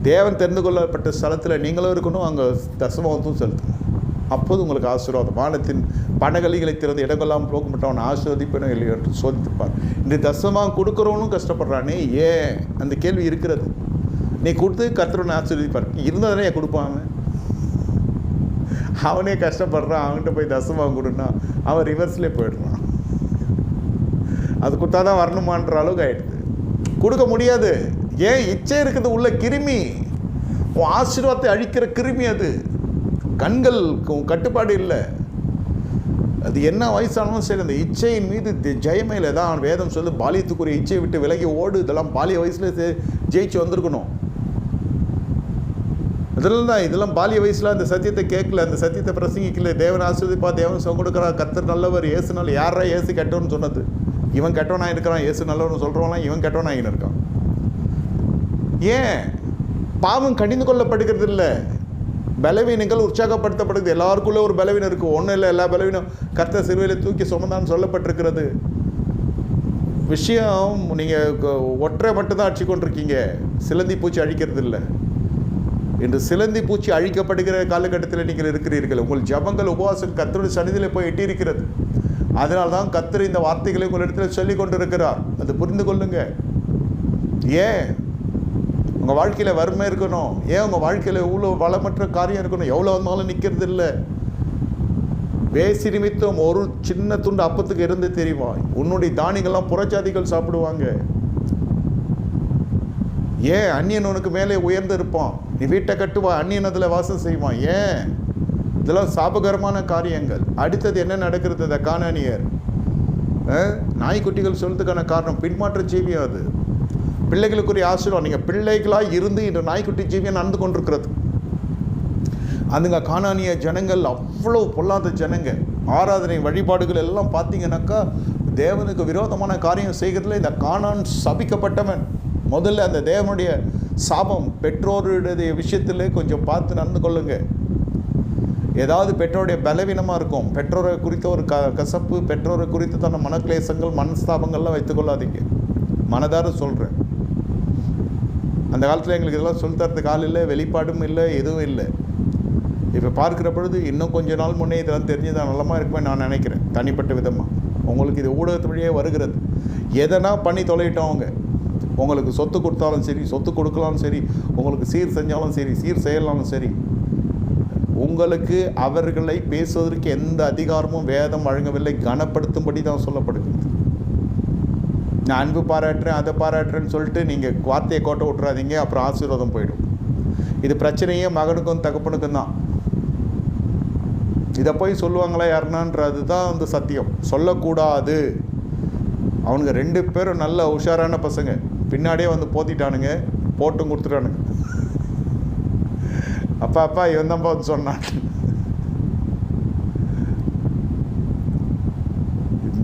தேவன் தெரிந்து கொள்ளப்பட்ட ஸ்தலத்தில் நீங்களும் இருக்கணும், அங்கே தசமகத்தும் செலுத்தணும். அப்போது உங்களுக்கு ஆசீர்வாதம். வானத்தின் பணகலிகளை திறந்து இடங்கொள்ளாமல் போக மாட்டவன் ஆசீர்வதிப்பேனோ இல்லையோ என்று சோதித்துப்பார். இந்த தசமம் கொடுக்குறவனும் கஷ்டப்படுறானே, ஏன் அந்த கேள்வி இருக்கிறது. நீ கொடுத்து கர்த்தரனை ஆசீர்வதிப்பார், இருந்ததானே கொடுப்பாங்க. அவனே கஷ்டப்படுறான், அவன்கிட்ட போய் தசமம் கொடுன்னா அவன் ரிவர்ஸ்லேயே போயிடுறான். அது கொடுத்தா தான் வரணுமான்ற அளவுக்கு ஆகிடுது. கொடுக்க முடியாது. ஏன்? இச்சை இருக்குது உள்ள கிருமி, உன் ஆசீர்வாதத்தை அழிக்கிற கிருமி அது. கண்கள் கட்டுப்பாடு இல்லை. அது என்ன வயசானாலும் சரி, அந்த இச்சையின் மீது ஜெயமே இல்லை. தான் வேதம் சொல்லு, பாலியத்துக்குரிய இச்சையை விட்டு விலகி ஓடு. இதெல்லாம் பாலிய வயசில் ஜெயிச்சு வந்திருக்கணும். இதெல்லாம் பாலிய வயசில் அந்த சத்தியத்தை கேட்கல, அந்த சத்தியத்தை பிரசங்கிக்கல. தேவன் ஆசீர்வதிப்பா, தேவன் சுகம் கொடுக்குறா, கர்த்தர் நல்லவர், ஏசுனால யாரா ஏசு கெட்டவன்னு சொன்னது? இவன் கெட்டவனாக இருக்கிறான், ஏசு நல்லவன்னு சொல்கிறவங்களாம் இவன் கெட்டவனாக இருக்கான். ஏன்? பாவம் கடிந்து கொள்ளப்படுகிறது இல்லை, பலவீனங்கள் உற்சாகப்படுத்தப்படுது. எல்லாருக்குள்ளே ஒரு பலவீனம் இருக்குது, ஒன்றும் இல்லை, எல்லா பலவீனம் கர்த்தர் சிறுவையில் தூக்கி சுமந்தான்னு சொல்லப்பட்டிருக்கிறது. விஷயம் நீங்கள் ஒற்றை மட்டும்தான் அடிச்சு கொண்டிருக்கீங்க, சிலந்தி பூச்சி அழிக்கிறது இல்லை. இன்று சிலந்தி பூச்சி அழிக்கப்படுகிற காலகட்டத்தில் நீங்கள் இருக்கிறீர்கள். உங்கள் ஜபங்கள் உபவாசம் கர்த்தருடைய சன்னிதியில் போய் எட்டியிருக்கிறது. அதனால தான் கர்த்தர் இந்த வார்த்தைகளை உங்களிடத்தில் சொல்லி கொண்டிருக்கிறார். அது புரிந்து கொள்ளுங்க. ஏன் உங்கள் வாழ்க்கையில் வறுமை இருக்கணும்? ஏன் உங்கள் வாழ்க்கையில் இவ்வளோ வளமற்ற காரியம் இருக்கணும்? எவ்வளோ வந்தாலும் நிற்கிறது இல்லை. வேசி நிமித்தம் ஒரு சின்ன துண்டு அப்பத்துக்கு இருந்து தெரியுமா? உன்னுடைய தானியங்கள்லாம் புறச்சாதிகள் சாப்பிடுவாங்க. ஏன்? அந்நியன் உனக்கு மேலே உயர்ந்து இருப்பான். நீ வீட்டை கட்டுவா, அந்நியன் அதில் வாசம் செய்வான். ஏன்? இதெல்லாம் சாபகரமான காரியங்கள். அடுத்தது என்ன நடக்கிறது? இந்த கானானியர் நாய்க்குட்டிகள் சொல்றதுக்கான காரணம் பின்மாற்ற ஜீவியம். அது பிள்ளைகளுக்குரிய ஆசீர்வாதம். நீங்கள் பிள்ளைகளாக இருந்து இந்த நாய்க்குட்டி ஜீவியம் நடந்து கொண்டிருக்கிறது. அதுங்க கானானிய ஜனங்கள் அவ்வளோ பொல்லாத ஜனங்க. ஆராதனை வழிபாடுகள் எல்லாம் பார்த்தீங்கன்னாக்கா தேவனுக்கு விரோதமான காரியம் செய்கிறதுல இந்த கானான் சபிக்கப்பட்டவன். முதல்ல அந்த தேவனுடைய சாபம். பெற்றோருடைய விஷயத்தில் கொஞ்சம் பார்த்து நடந்து கொள்ளுங்க. ஏதாவது பெற்றோருடைய பலவீனமாக இருக்கும், பெற்றோரை குறித்த ஒரு கசப்பு, பெற்றோரை குறித்து தன்னை மனக்லேசங்கள் மனஸ்தாபங்கள்லாம் வைத்துக்கொள்ளாதீங்க. மனதார சொல்கிறேன். அந்த காலத்தில் எங்களுக்கு இதெல்லாம் சொல்லித்தரதுக்கு ஆள் இல்லை, வெளிப்பாடும் இல்லை, எதுவும் இல்லை. இப்போ பார்க்குற பொழுது இன்னும் கொஞ்ச நாள் முன்னே இதெல்லாம் தெரிஞ்சுதான் நல்லமாக இருக்குமே நான் நினைக்கிறேன். தனிப்பட்ட விதமாக உங்களுக்கு இது ஊடகத்து வழியே வருகிறது. எதனா பண்ணி தொலையிட்டோம். அவங்க உங்களுக்கு சொத்து கொடுத்தாலும் சரி, சொத்து கொடுக்கலாலும் சரி, உங்களுக்கு சீர் செஞ்சாலும் சரி, சீர் செய்யலாலும் சரி, உங்களுக்கு அவர்களை பேசுவதற்கு எந்த அதிகாரமும் வேதம் வழங்கவில்லை. கனப்படுத்தும்படி தான் சொல்லப்படுகிறது. நான் அன்பு பாராட்டுறேன், அதை பாராட்டுறேன்னு சொல்லிட்டு நீங்கள் வார்த்தையை கோட்டை விட்டுறாதீங்க, அப்புறம் ஆசீர்வாதம் போயிடும். இது பிரச்சனையே மகனுக்கும் தகப்பனுக்கும் தான். இதை போய் சொல்லுவாங்களா யாருனான்றது தான் சத்தியம். சொல்லக்கூடாது. அவனுங்க 2 பேரும் நல்ல உஷாரான பசங்க, பின்னாடியே போத்திட்டானுங்க, போட்டும் கொடுத்துட்டானுங்க. அப்பா இவன் தான்ப்பா சொன்னான்.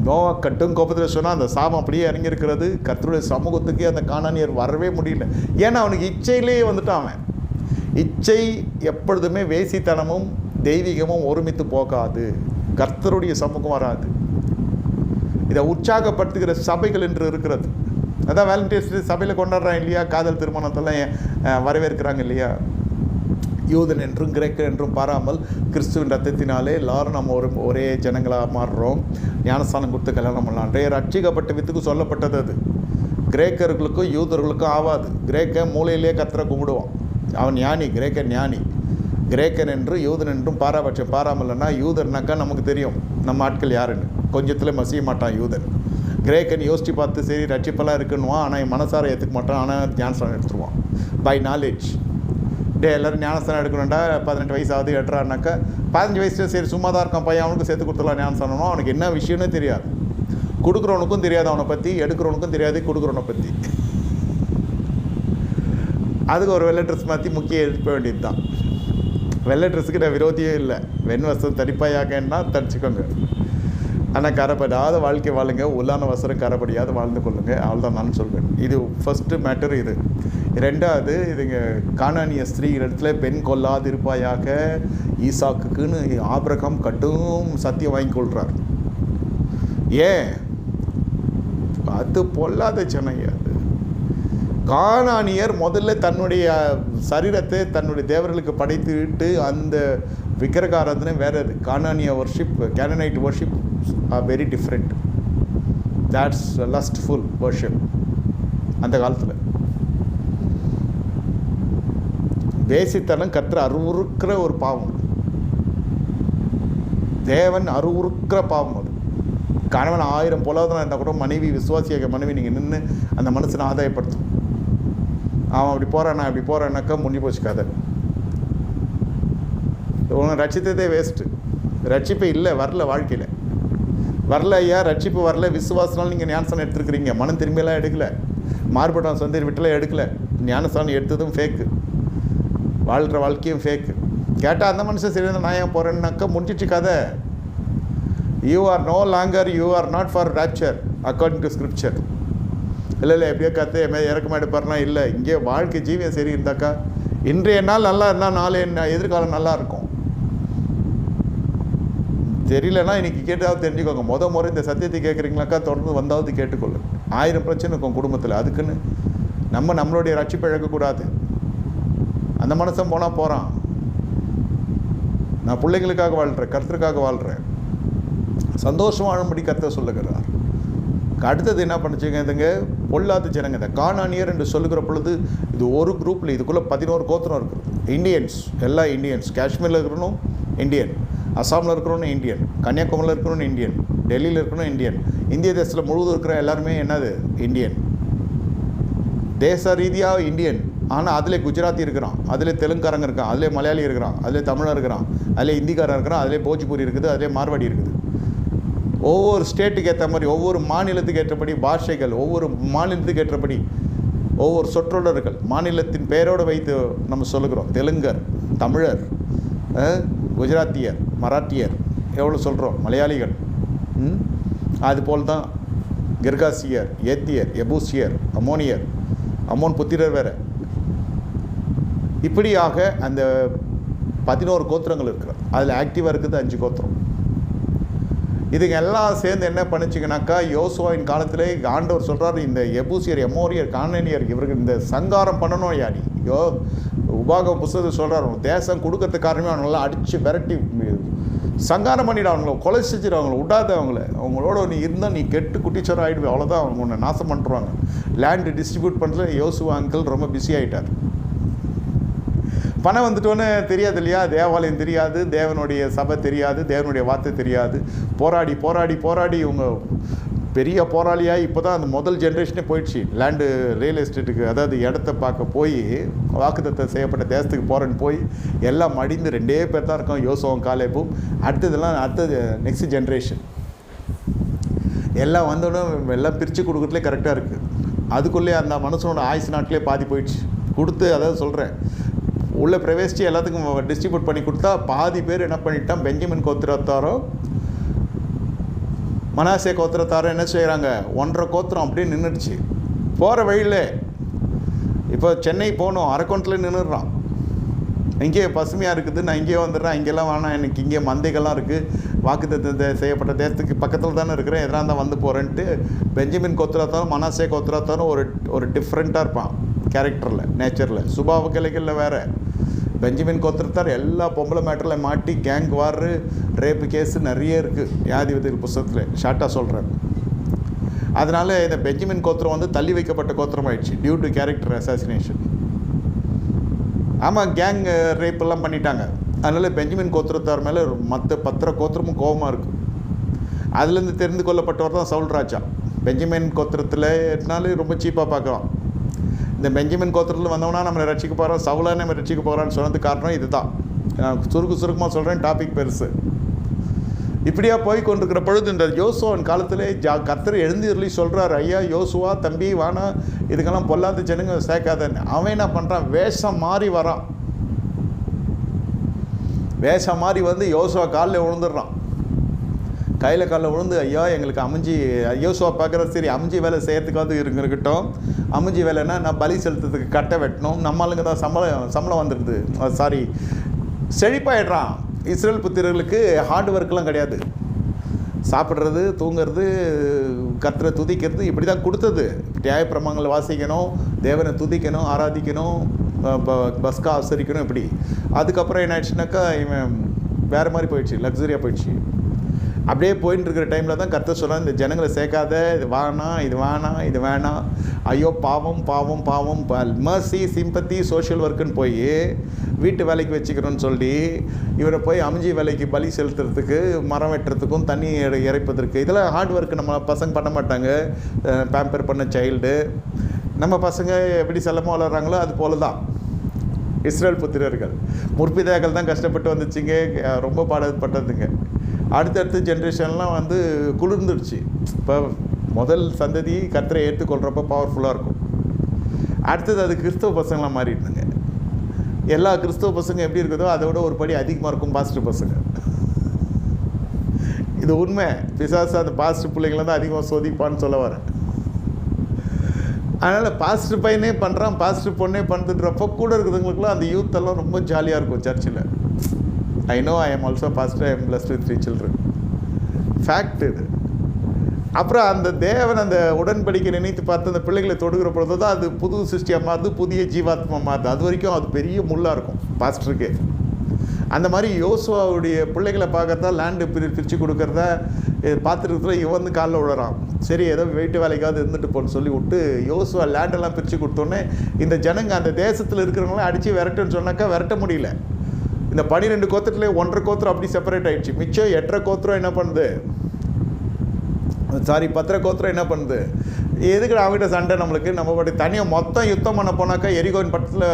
நோவா கட்டும் கோபத்தில் சொன்னால் அந்த சாபம் அப்படியே இறங்கியிருக்கிறது. கர்த்தருடைய சமூகத்துக்கு அந்த கானானியர் வரவே முடியல. ஏன்னா அவனுக்கு இச்சையிலேயே வந்துட்டான். அவன் இச்சை எப்பொழுதுமே வேசித்தனமும் தெய்வீகமும் ஒருமித்து போகாது. கர்த்தருடைய சமூகம் வராது. இதை உற்சாகப்படுத்துகிற சபைகள் என்று இருக்கிறது. அதான் வேலண்டைன்ஸ் டே சபையில் கொண்டாடுறாங்க இல்லையா? காதல் திருமணத்தெல்லாம் வரவேற்கிறாங்க இல்லையா? யூதன் என்றும் கிரேக்கர் என்றும் பாராமல் கிறிஸ்துவின் ரத்தத்தினாலே எல்லாரும் நம்ம ஒரே ஜனங்களாக மாறுறோம். ஞானஸ்தானம் கொடுத்து கல்யாணம் பண்ணலாம். ரட்சிக்கப்பட்ட வித்துக்கு சொல்லப்பட்டது. அது கிரேக்கர்களுக்கும் யூதர்களுக்கும் ஆகாது. கிரேக்கன் மூலையிலே கர்த்தரை கும்பிடுவான். அவன் ஞானி, கிரேக்கன் ஞானி. கிரேக்கன் என்று யூதன் என்றும் பாராபட்சம். பாராமல்னா யூதர்னாக்கா நமக்கு தெரியும் நம்ம ஆட்கள் யாருன்னு. கொஞ்சத்தில் மசிய மாட்டான் யூதன். கிரேக்கன் யோசித்து பார்த்து சரி ரட்சிப்பெல்லாம் இருக்குன்னுவான், ஆனால் என் மனசார ஏற்றுக்க மாட்டான், ஆனால் ஞானஸ்தானம் எடுத்துருவான். By knowledge. எல்லோரும் ஞானஸ்தானம் எடுக்கணும்டா, 18 வயசு ஆகுது எடுறான்னாக்கா 15 வயசில் சரி சும்மா தான் இருக்கான் பையன், அவனுக்கு சேர்த்து கொடுத்துடலாம் ஞானஸ்தானம். அவனுக்கு என்ன விஷயம்னு தெரியாது. கொடுக்குறவனுக்கும் தெரியாது அவனை பற்றி, எடுக்கிறவனுக்கும் தெரியாது கொடுக்குறவனை பற்றி. அதுக்கு ஒரு வெள்ளை ட்ரெஸ் மாற்றி முக்கிய எழுப்ப வேண்டியது தான். வெள்ளை ட்ரெஸ்ஸுக்கு நான் விரோதியே இல்லை. வெண் வசம் தடிப்பாயாகன்னா தடிச்சுக்கோங்க. ஆனால் கரைப்படாத வாழ்க்கை வாழுங்க, உள்ளான வசரம் கரைப்படியாத வாழ்ந்து கொள்ளுங்க. அவ்வளோதான் நான் சொல்வேன். இது ஃபஸ்ட்டு மேட்டர். இது ரெண்டாவது, இதுங்க கானானிய ஸ்திரீ இடத்துல பெண் கொல்லாதிருப்பாயாக ஈசாக்குன்னு ஆபிரகாம் கடும் சத்தியம் வாங்கி கொள்கிறார். ஏன்? அது பொல்லாத ஜனம். அது கானானியர் முதல்ல தன்னுடைய சரீரத்தை தன்னுடைய தேவர்களுக்கு படைத்து விட்டு அந்த விக்கிரகாராதனை வேறு. கானானிய worship, Canaanite worship are very different. That's lustful worship. அந்த காலத்தில் வேசித்தனம் கற்று அருவுறுக்கிற ஒரு பாவம். தேவன் அருவுறுக்கிற பாவம் அது. கணவன் 1000 பொல்லாதனா இருந்தால் கூட மனைவி, விசுவாசியாக மனைவி நீங்கள் நின்று அந்த மனுஷனை ஆதாயப்படுத்தும். அவன் அப்படி போகிறான், அப்படி போகிறான்னாக்கா முடிஞ்சு போச்சு கதை. உனக்கு ரட்சித்ததே வேஸ்ட்டு. ரட்சிப்பு இல்லை, வரல, வாழ்க்கையில் வரல. ஐயா ரட்சிப்பு வரல. விசுவாசனாலும் நீங்கள் ஞானஸ்தானம் எடுத்துருக்கிறீங்க, மனம் திரும்பியெல்லாம் எடுக்கலை, மாறுபட்டான் சொந்த விட்டெல்லாம் எடுக்கலை. ஞானஸ்தானம் எடுத்ததும் ஃபேக்கு, வாழ்கிற வாழ்க்கையும் ஃபேக்கு. கேட்டால் அந்த மனுஷன் சரி நான் ஏன் போகிறேன்னாக்கா முடிஞ்சிச்சு கதை. You are no longer, you are not for rapture according to scripture. இல்லை எப்படியோ கற்று இறக்கமாக எடுப்பார்னா இல்லை. இங்கே வாழ்க்கை ஜீவியம் சரி இருந்தாக்கா இன்றைய நாள் நல்லா இருந்தால் நாளை எதிர்காலம் நல்லா இருக்கும். தெரியலன்னா இன்றைக்கி கேட்டாவது தெரிஞ்சுக்கோங்க. முறை இந்த சத்தியத்தை கேட்குறீங்களாக்கா தொடர்ந்து வந்தாவது கேட்டுக்கொள்ளு. 1000 பிரச்சனை இருக்கும் குடும்பத்தில். அதுக்குன்னு நம்மளுடைய ரட்சிப்பை இழக்கக்கூடாது. அந்த மனுஷன் போனால் போகிறான். நான் பிள்ளைங்களுக்காக வாழ்கிறேன், கர்த்தருக்காக வாழ்கிறேன், சந்தோஷம் வாழும்படி கர்த்தர் சொல்லுகிறார். அடுத்தது என்ன பண்ணுச்சுங்க, இதுங்க பொல்லாத ஜனங்க. இந்த கானானியர் என்று சொல்லுகிற பொழுது இது ஒரு குரூப்பில் இதுக்குள்ளே 11 கோத்திரம் இருக்குது. இந்தியன்ஸ், எல்லா இந்தியன்ஸ். காஷ்மீரில் இருக்கிறனும் இந்தியன், அசாமில் இருக்கிறவனும் இந்தியன், கன்னியாகுமரியில் இருக்கிறவனும் இந்தியன், டெல்லியில் இருக்கணும் இந்தியன். இந்திய தேசத்தில் முழுவதும் இருக்கிற எல்லாருமே என்னது இந்தியன். தேச ரீதியாக இந்தியன். ஆனால் அதில் குஜராத்தி இருக்கிறான், அதில் தெலுங்காரங்க இருக்கான், அதில் மலையாளி இருக்கிறான், அதில் தமிழர் இருக்கிறான், அதில் ஹிந்திக்காரன் இருக்கிறான், அதில் போஜ்பூரி இருக்குது, அதில் மார்வாடி இருக்குது. ஒவ்வொரு ஸ்டேட்டுக்கு ஏற்ற மாதிரி, ஒவ்வொரு மாநிலத்துக்கு ஏற்றபடி பாஷைகள், ஒவ்வொரு மாநிலத்துக்கு ஏற்றபடி ஒவ்வொரு சொற்றொடர்கள் மாநிலத்தின் பெயரோடு வைத்து நம்ம சொல்லுகிறோம். தெலுங்கர், தமிழர், குஜராத்தியர், மராட்டியர் எவ்வளோ சொல்கிறோம், மலையாளிகள். அதுபோல் தான் கிர்காசியர், ஏத்தியர், எபூசியர், அம்மோனியர், அம்மோன் புத்திரர் வேறு. இப்படியாக அந்த 11 கோத்திரங்கள் இருக்கிறது. அதில் ஆக்டிவாக இருக்குது 5 கோத்திரம். இதுங்க எல்லாம் சேர்ந்து என்ன பண்ணிச்சிங்கனாக்கா, யோசுவாவின் காலத்திலே ஆண்டவர் சொல்கிறார், இந்த எபூசியர், எமோரியர், கானானியர் இவர்கள் இந்த சங்காரம் பண்ணணும். யாரி உபாகம் புத்தகத்தை சொல்கிறார், தேசம் கொடுக்கறதுக்கு காரணமே அவங்களெல்லாம் அடித்து விரட்டி சங்காரம் பண்ணிவிட, அவங்கள கொலை செஞ்சிட, அவங்கள விடாத, அவங்களோட நீ இருந்தால் நீ கெட்டு குட்டிச்சோரம் ஆகிடுவே, அவ்வளோதான். அவங்க ஒன்று நாசம் பண்ணுறாங்க. லேண்டு டிஸ்ட்ரிபியூட் பண்ணுறது யோசுவா அங்கிள் ரொம்ப பிஸி ஆகிட்டார். பணம் வந்துட்டோன்னு தெரியாது இல்லையா, தேவாலயம் தெரியாது, தேவனுடைய சபை தெரியாது, தேவனுடைய வார்த்தை தெரியாது. போராடி போராடி போராடி இவங்க பெரிய போராளியாக இப்போ தான் அந்த முதல் ஜென்ரேஷனே போயிடுச்சு. லேண்டு ரியல் எஸ்டேட்டுக்கு, அதாவது இடத்த பார்க்க போய் வாக்குத்தத்தம் செய்யப்பட்ட தேசத்துக்கு போகிறேன்னு போய் எல்லாம் மடிந்து 2 பேர் தான் இருக்கோம், யோசுவாவும் காலேபும். அடுத்தது நெக்ஸ்ட் ஜென்ரேஷன் எல்லாம் வந்தோடனே எல்லாம் பிரித்து கொடுக்குறதுலே கரெக்டாக இருக்குது. அதுக்குள்ளே அந்த மனுஷனோட ஆயுசு நாட்டிலே பாதி போயிடுச்சு. கொடுத்து அதாவது சொல்கிறேன், உள்ளே பிரவேசித்து எல்லாத்துக்கும் டிஸ்ட்ரிபியூட் பண்ணி கொடுத்தா பாதி பேர் என்ன பண்ணிட்டான், பெஞ்சமின் கோத்திரத்தாரோ மனாசே கோத்திரத்தாரோ என்ன செய்கிறாங்க, 1.5 கோத்திரம் அப்படியே நின்றுடுச்சு. போகிற வழியில் இப்போ சென்னை போகணும், அரக்கோணத்தில் நின்றுடுறான். இங்கே பசுமையாக இருக்குது, நான் இங்கேயே வந்துடுறேன், இங்கெல்லாம் வேணாம், எனக்கு இங்கே மந்தைகள்லாம் இருக்குது, வாக்குத்தத்தம் செய்யப்பட்ட தேசத்துக்கு பக்கத்தில் தானே இருக்கிறேன், எதனா தான் வந்து போகிறேன்ட்டு பெஞ்சமின் கோத்திரத்தாரும் மனாசே கோத்திரத்தாரும் ஒரு டிஃப்ரெண்ட்டாக இருப்பான் கேரக்டரில், நேச்சரில், சுபாவ கிளைகளில் வேறு. பெஞ்சமின் கோத்திரத்தார் எல்லா பொம்பளை மேட்டரில் மாட்டி கேங் வார், ரேப்பு கேஸு நிறைய இருக்குது நியாயாதிபதிகள் புத்தகத்தில், ஷார்ட்டாக சொல்கிறேன். அதனால் இந்த பெஞ்சமின் கோத்திரம் வந்து தள்ளி வைக்கப்பட்ட கோத்திரம் ஆயிடுச்சு டியூ டு கேரக்டர் அசாசினேஷன். ஆமாம், கேங் ரேப்பெல்லாம் பண்ணிட்டாங்க. அதனால் பெஞ்சமின் கோத்திரத்தார் மேலே மற்ற 10 கோத்திரமும் கோபமாக இருக்குது. அதுலேருந்து தெரிந்து கொள்ளப்பட்டவர் தான் சவுல் ராஜா. பெஞ்சமின் கோத்திரத்தில்னாலே ரொம்ப சீப்பாக பார்க்கலாம். இந்த பெஞ்சமின் கோத்திரத்தில் வந்தவனா நம்மளை ரசிக்க போகிறோம், சவுலாக நம்ம ரசிக்க போகிறான்னு சொன்னது காரணம் இது தான். நான் சுருக்கமாக சொல்கிறேன், டாபிக் பெருசு. இப்படியா போய் கொண்டிருக்கிற பொழுது இந்த யோசுவாவின் காலத்திலே கர்த்தர் எழுந்திரலி சொல்கிறார், ஐயா யோசுவா தம்பி வானா, இதுக்கெல்லாம் பொல்லாத ஜனங்க சேர்க்காதன்னு. அவன் என்ன பண்ணுறான், வேஷம் மாறி வரான். வேஷம் மாறி வந்து யோசுவா காலில் விழுந்துடுறான். கையில் காலில் விழுந்து, ஐயா எங்களுக்கு அமைஞ்சி, யோசுவா பார்க்குற, சரி அமைஞ்சி வேலை செய்கிறதுக்காவது இருக்கட்டும், அமைஞ்சி வேலைன்னா நான் பலி செலுத்துறதுக்கு கட்டை வெட்டணும், நம்ம ஆளுங்க தான் சம்பளம் வந்துடுது, சாரி செழிப்பாயிடுறான். இஸ்ரேல் புத்திரர்களுக்கு ஹார்ட் ஒர்க்லாம் கிடையாது, சாப்பிட்றது, தூங்கிறது, கர்த்தரை துதிக்கிறது, இப்படி தான் கொடுத்தது. நியாயப்பிரமாணங்களை வாசிக்கணும், தேவனை துதிக்கணும், ஆராதிக்கணும், பஸ்கா ஆசரிக்கணும், இப்படி. அதுக்கப்புறம் என்ன ஆயிடுச்சுனாக்கா இவன் வேறு மாதிரி போயிடுச்சு, லக்ஸரியாக போயிடுச்சு. அப்படியே போயின்னு இருக்கிற டைமில் தான் கர்த்தர் சொல்கிறான், இந்த ஜனங்களை சேர்க்காத, இது வேணாம், இது வேணாம், இது வேணாம், ஐயோ பாவம் பாவம் பாவம், மர்சி, சிம்பத்தி, சோஷியல் ஒர்க்குன்னு போய் வீட்டு வேலைக்கு வச்சுக்கிறோன்னு சொல்லி இவரை போய் அமைஞ்சி வேலைக்கு பலி செலுத்துறதுக்கு, மரம் வெட்டுறதுக்கும், தண்ணி இறைப்பதற்கு, இதெல்லாம் ஹார்ட் ஒர்க்கு நம்ம பசங்க பண்ண மாட்டாங்க. பேம்பர் பண்ண சைல்டு, நம்ம பசங்க எப்படி செல்லமாக வளர்கிறாங்களோ அது போல தான் இஸ்ரேல் புத்திரர்கள். முற்பிதாக்கள் தான் கஷ்டப்பட்டு வந்துச்சுங்க, ரொம்ப பாடப்பட்டதுங்க. அடுத்தடுத்த ஜென்ரேஷன்லாம் வந்து குளிர்ந்துடுச்சு. இப்போ முதல் சந்ததி கர்த்தரை ஏற்றுக்கொள்கிறப்ப பவர்ஃபுல்லாக இருக்கும். அடுத்தது அது கிறிஸ்தவ பசங்களாம் மாறிடுதுங்க. எல்லா கிறிஸ்தவ பசங்க எப்படி இருக்குதோ அதை விட ஒரு படி அதிகமாக இருக்கும் பாஸ்டர் பசங்க. இது உண்மை. பிசாசு அந்த பாஸ்டர் பிள்ளைங்கள தான் அதிகமாக சோதிப்பான்னு சொல்ல வரேன். அதனால் பாஸ்டர் பையனே பண்ணுறான், பாஸ்டர் பொண்ணே பண்ணுறப்போ கூட இருக்கிறவங்களுக்குலாம் அந்த யூத்தெல்லாம் ரொம்ப ஜாலியாக இருக்கும் சர்ச்சில். I know, I am also pastor, I am blessed with 3 children. Fact இது. அப்புறம் அந்த தேவன் அந்த உடன்படிக்கை நினைத்து பார்த்து அந்த பிள்ளைகளை தொடுகிற பொழுது தான் அது புது சிருஷ்டியாக மாறுது, புதிய ஜீவாத்மா மாறுது. அது வரைக்கும் அது பெரிய முள்ளாக இருக்கும் பாஸ்டருக்கு. அந்த மாதிரி யோசுவாவுடைய பிள்ளைகளை பார்க்கறதா, லேண்டு பிரித்து கொடுக்குறதா பார்த்துருக்கிறதுல இவன் வந்து காலில் விழுறான். சரி ஏதோ வீட்டு வேலைக்காவது இருந்துட்டு போன்னு சொல்லி விட்டு யோசுவா லேண்டெல்லாம் பிரித்து கொடுத்தோன்னே இந்த ஜனங்க அந்த தேசத்தில் இருக்கிறவங்களாம் அடித்து விரட்டுன்னு சொன்னாக்கா விரட்ட முடியல. இந்த 12 கோத்திரத்துலேயே 1.5 கோத்திரம் அப்படி செப்பரேட் ஆகிடுச்சு. மிச்சம் 8.5 கோத்திரம் என்ன பண்ணுது, சாரி 10 கோத்திரம் என்ன பண்ணுது, எதுக்கு அவங்ககிட்ட சண்டை நம்மளுக்கு, நம்ம படி தனியாக மொத்தம் யுத்தம் பண்ண போனாக்கா எரிகோயின் பக்கத்தில்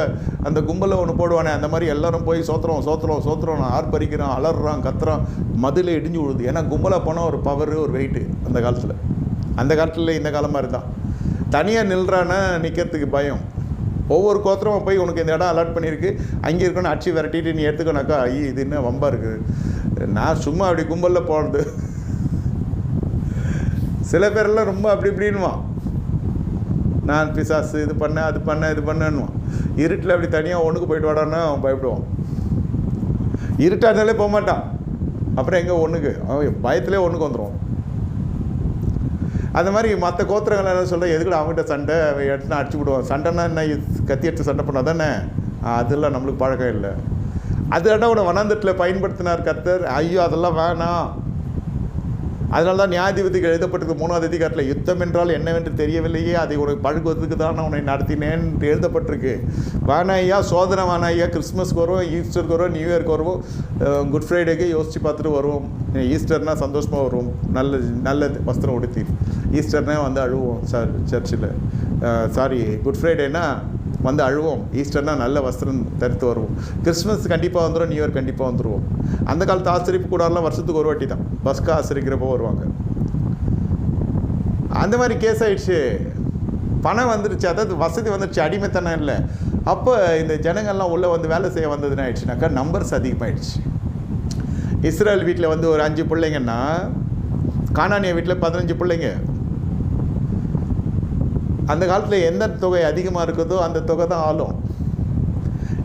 அந்த கும்பலில் ஒன்று போடுவானே, அந்த மாதிரி எல்லோரும் போய் சோத்திரம் ஆர்ப்பரிக்கிறான், அலறான், கத்துறான், மதில் இடிஞ்சு விழுது. ஏன்னா கும்பலாக போனால் ஒரு பவர், ஒரு வெயிட்டு. அந்த காலத்தில் இந்த காலம் மாதிரி தான். தனியாக நில்றான்னா நிற்கிறதுக்கு பயம். ஒவ்வொரு கோத்திரமும் போய் உனக்கு இந்த இடம் அலாட் பண்ணியிருக்கு, அங்கே இருக்கணும், அடிச்சு விரட்டிட்டு நீ எடுத்துக்கோனாக்கா, இது என்ன வம்பா இருக்குது, நான் சும்மா அப்படி கும்பலில் போகிறது. சில பேரெல்லாம் ரொம்ப அப்படி இப்படின்வான், நான் பிசாசு, இது பண்ணேன் அது பண்ணேன் இது பண்ணேன்னுவான். இருட்டில் அப்படி தனியாக ஒன்றுக்கு போயிட்டு வாடான்னா அவன் பயப்படுவான். இருட்டானாலே போக மாட்டான். அப்புறம் எங்கே ஒன்றுக்கு, அவன் பயத்திலே ஒன்றுக்கு வந்துடுவான். அந்த மாதிரி மற்ற கோத்திரங்கள் என்ன சொல்கிறேன், எதுக்குள்ள அவங்ககிட்ட சண்டை எடுத்துனா அடிச்சு விடுவான். சண்டைன்னா என்ன, கத்தி எடுத்து சண்டை பண்ணால் தானே, அதெல்லாம் நம்மளுக்கு பழக்கம் இல்லை. அது உன வனாந்தரத்தில் பயன்படுத்தினார் கர்த்தர். ஐயோ அதெல்லாம் வேணாம். அதனால தான் நியாயாதிபதிகள் எழுதப்பட்டிருக்கு 3ஆம் அதிகாரத்தில், யுத்தம் என்றால் என்னவென்று தெரியவில்லையே, அதை உனக்கு பழகுவதற்கு தான் உன்னை நடத்தினேன் எழுதப்பட்டிருக்கு. வேணாய்யா, சோதனை வேணாய்யா, கிறிஸ்மஸ்க்கு வருவோம், ஈஸ்டருக்கு வருவோம், நியூ இயர்க்கு வருவோம், குட் ஃப்ரைடேக்கு யோசித்து பார்த்துட்டு வருவோம். ஈஸ்டர்னால் சந்தோஷமாக வருவோம், நல்ல வஸ்திரம் உடுத்தி. ஈஸ்டர்னா வந்து அழுவோம் சர்ச்சில், சாரி குட் ஃப்ரைடேனா வந்து அழுவோம், ஈஸ்டர்னால் நல்ல வஸ்திரம் தரித்து வருவோம். கிறிஸ்மஸ் கண்டிப்பாக வந்துடும், நியூ இயர் கண்டிப்பாக வந்துடுவோம். அந்த காலத்து ஆசிரிப்பு கூடாரெலாம் வருஷத்துக்கு ஒரு வாட்டி தான், பஸ்கா ஆசிரிக்கிறப்போ வருவாங்க. அந்த மாதிரி கேஸ் ஆகிடுச்சு. பணம் வந்துடுச்சு, அதாவது வசதி வந்துடுச்சு, அடிமைத்தனம் இல்லை. அப்போ இந்த ஜனங்கள்லாம் உள்ளே வந்து வேலை செய்ய வந்ததுன்னு ஆயிடுச்சுனாக்கா நம்பர்ஸ் அதிகமாகிடுச்சு. இஸ்ரேல் வீட்டில் வந்து ஒரு 5 பிள்ளைங்கன்னா கானானிய வீட்டில் 15 பிள்ளைங்க. அந்த காலத்தில் எந்த தொகை அதிகமாக இருக்குதோ அந்த தொகை தான் ஆளும்.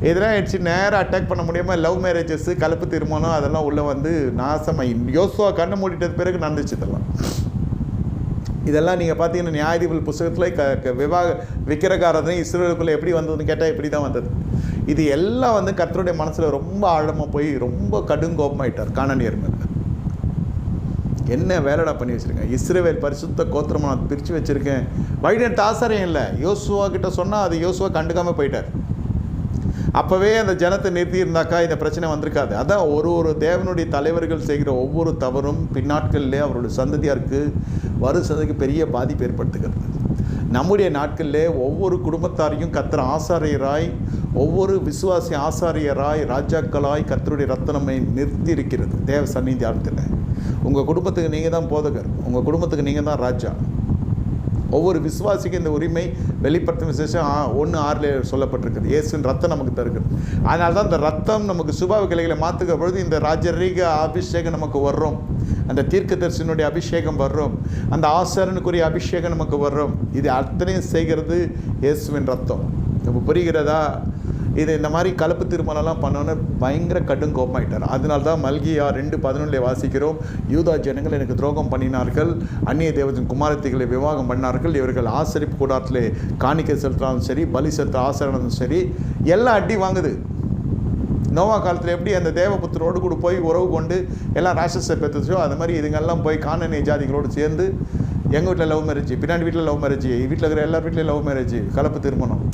இதெல்லாம் ஆயிடுச்சு. நேராக அட்டாக் பண்ண முடியாமல் லவ் மேரேஜஸ்ஸு, கலப்பு திருமணம், அதெல்லாம் உள்ளே வந்து நாசமாக யோசுவா கண்ணை மூடிட்டது பிறகு நடந்துச்சு. இதெல்லாம் நீங்கள் பார்த்தீங்கன்னா நியாயாதிபதி புத்தகத்தில் விக்கிரகாரதனை இஸ்ரேலுக்குள்ளே எப்படி வந்ததுன்னு கேட்டால் இப்படி தான் வந்தது. இது எல்லாம் வந்து கர்த்தருடைய மனசில் ரொம்ப ஆழமாக போய் ரொம்ப கடுங்கோபமாயிட்டார் கானானியர் மேலே. என்ன வேலைடா பண்ணி வச்சுருக்கேன், இஸ்ரவேல் பரிசுத்த கோத்திரமாக நான் பிரித்து வச்சுருக்கேன், வைடன்ட் ஆசாரியம் இல்லை. யோசுவா கிட்ட சொன்னால் அது யோசுவா கண்டுக்காமல் போயிட்டார். அப்போவே அந்த ஜனத்தை நிறுத்தியிருந்தாக்கா இந்த பிரச்சனை வந்திருக்காது. அதான் ஒரு தேவனுடைய தலைவர்கள் செய்கிற ஒவ்வொரு தவறும் பின்னாட்களிலே அவருடைய சந்ததியாருக்கு வரும் சந்ததிக்கு பெரிய பாதிப்பு ஏற்படுத்துகிறது. நம்முடைய நாட்களிலே ஒவ்வொரு குடும்பத்தாரையும் கர்த்தர் ஆசாரியராய், ஒவ்வொரு விசுவாசி ஆசாரியராய், ராஜாக்களாய் கர்த்தருடைய ரத்தனமை நிறுத்தி இருக்கிறது தேவ சந்நிதியாரத்தில். உங்கள் குடும்பத்துக்கு நீங்கள் தான் போதகர், உங்கள் குடும்பத்துக்கு நீங்கள் தான் ராஜா. ஒவ்வொரு விசுவாசிக்கும் இந்த உரிமை வெளிப்படுத்தும் விசேஷம் 1:6 சொல்லப்பட்டிருக்குது. இயேசுவின் ரத்தம் நமக்கு தருகிறது. அதனால தான் இந்த ரத்தம் நமக்கு சுபாவ கிளைகளை மாற்றுகிற பொழுது இந்த ராஜரீக அபிஷேகம் நமக்கு வர்றோம், அந்த தீர்க்கதரிசனுடைய அபிஷேகம் வர்றோம், அந்த ஆசாரனுக்குரிய அபிஷேகம் நமக்கு வர்றோம். இது அத்தனையும் செய்கிறது இயேசுவின் ரத்தம். இப்போ புரிகிறதா? இது இந்த மாதிரி கலப்பு திருமணம்லாம் பண்ணோன்னு பயங்கர கடும் கோபமாயிட்டார். அதனால தான் மல்கியா 2:11 வாசிக்கிறோம், யூதா ஜனங்கள் எனக்கு துரோகம் பண்ணினார்கள், அந்நிய தேவத்தின் குமாரத்திகளை விவாகம் பண்ணார்கள், இவர்கள் ஆசரிப்பு கூடாரத்திலே காணிக்கை செலுத்தினாலும் சரி, பலி செலுத்த ஆசரணம் சரி, எல்லாம் அடி வாங்குது. நோவா காலத்தில் எப்படி அந்த தேவபுத்திரோடு கூட போய் உறவு கொண்டு எல்லாம் ராட்சஸை பெற்றுச்சோ, அது மாதிரி இதுங்கெல்லாம் போய் கானானிய ஜாதிகளோடு சேர்ந்து எங்கள் வீட்டில் லவ் மேரேஜ், பின்னாடி வீட்டில் லவ் மேரேஜ், வீட்டில் இருக்கிற எல்லார் வீட்லேயும் லவ் மேரேஜ், கலப்பு திருமணம்.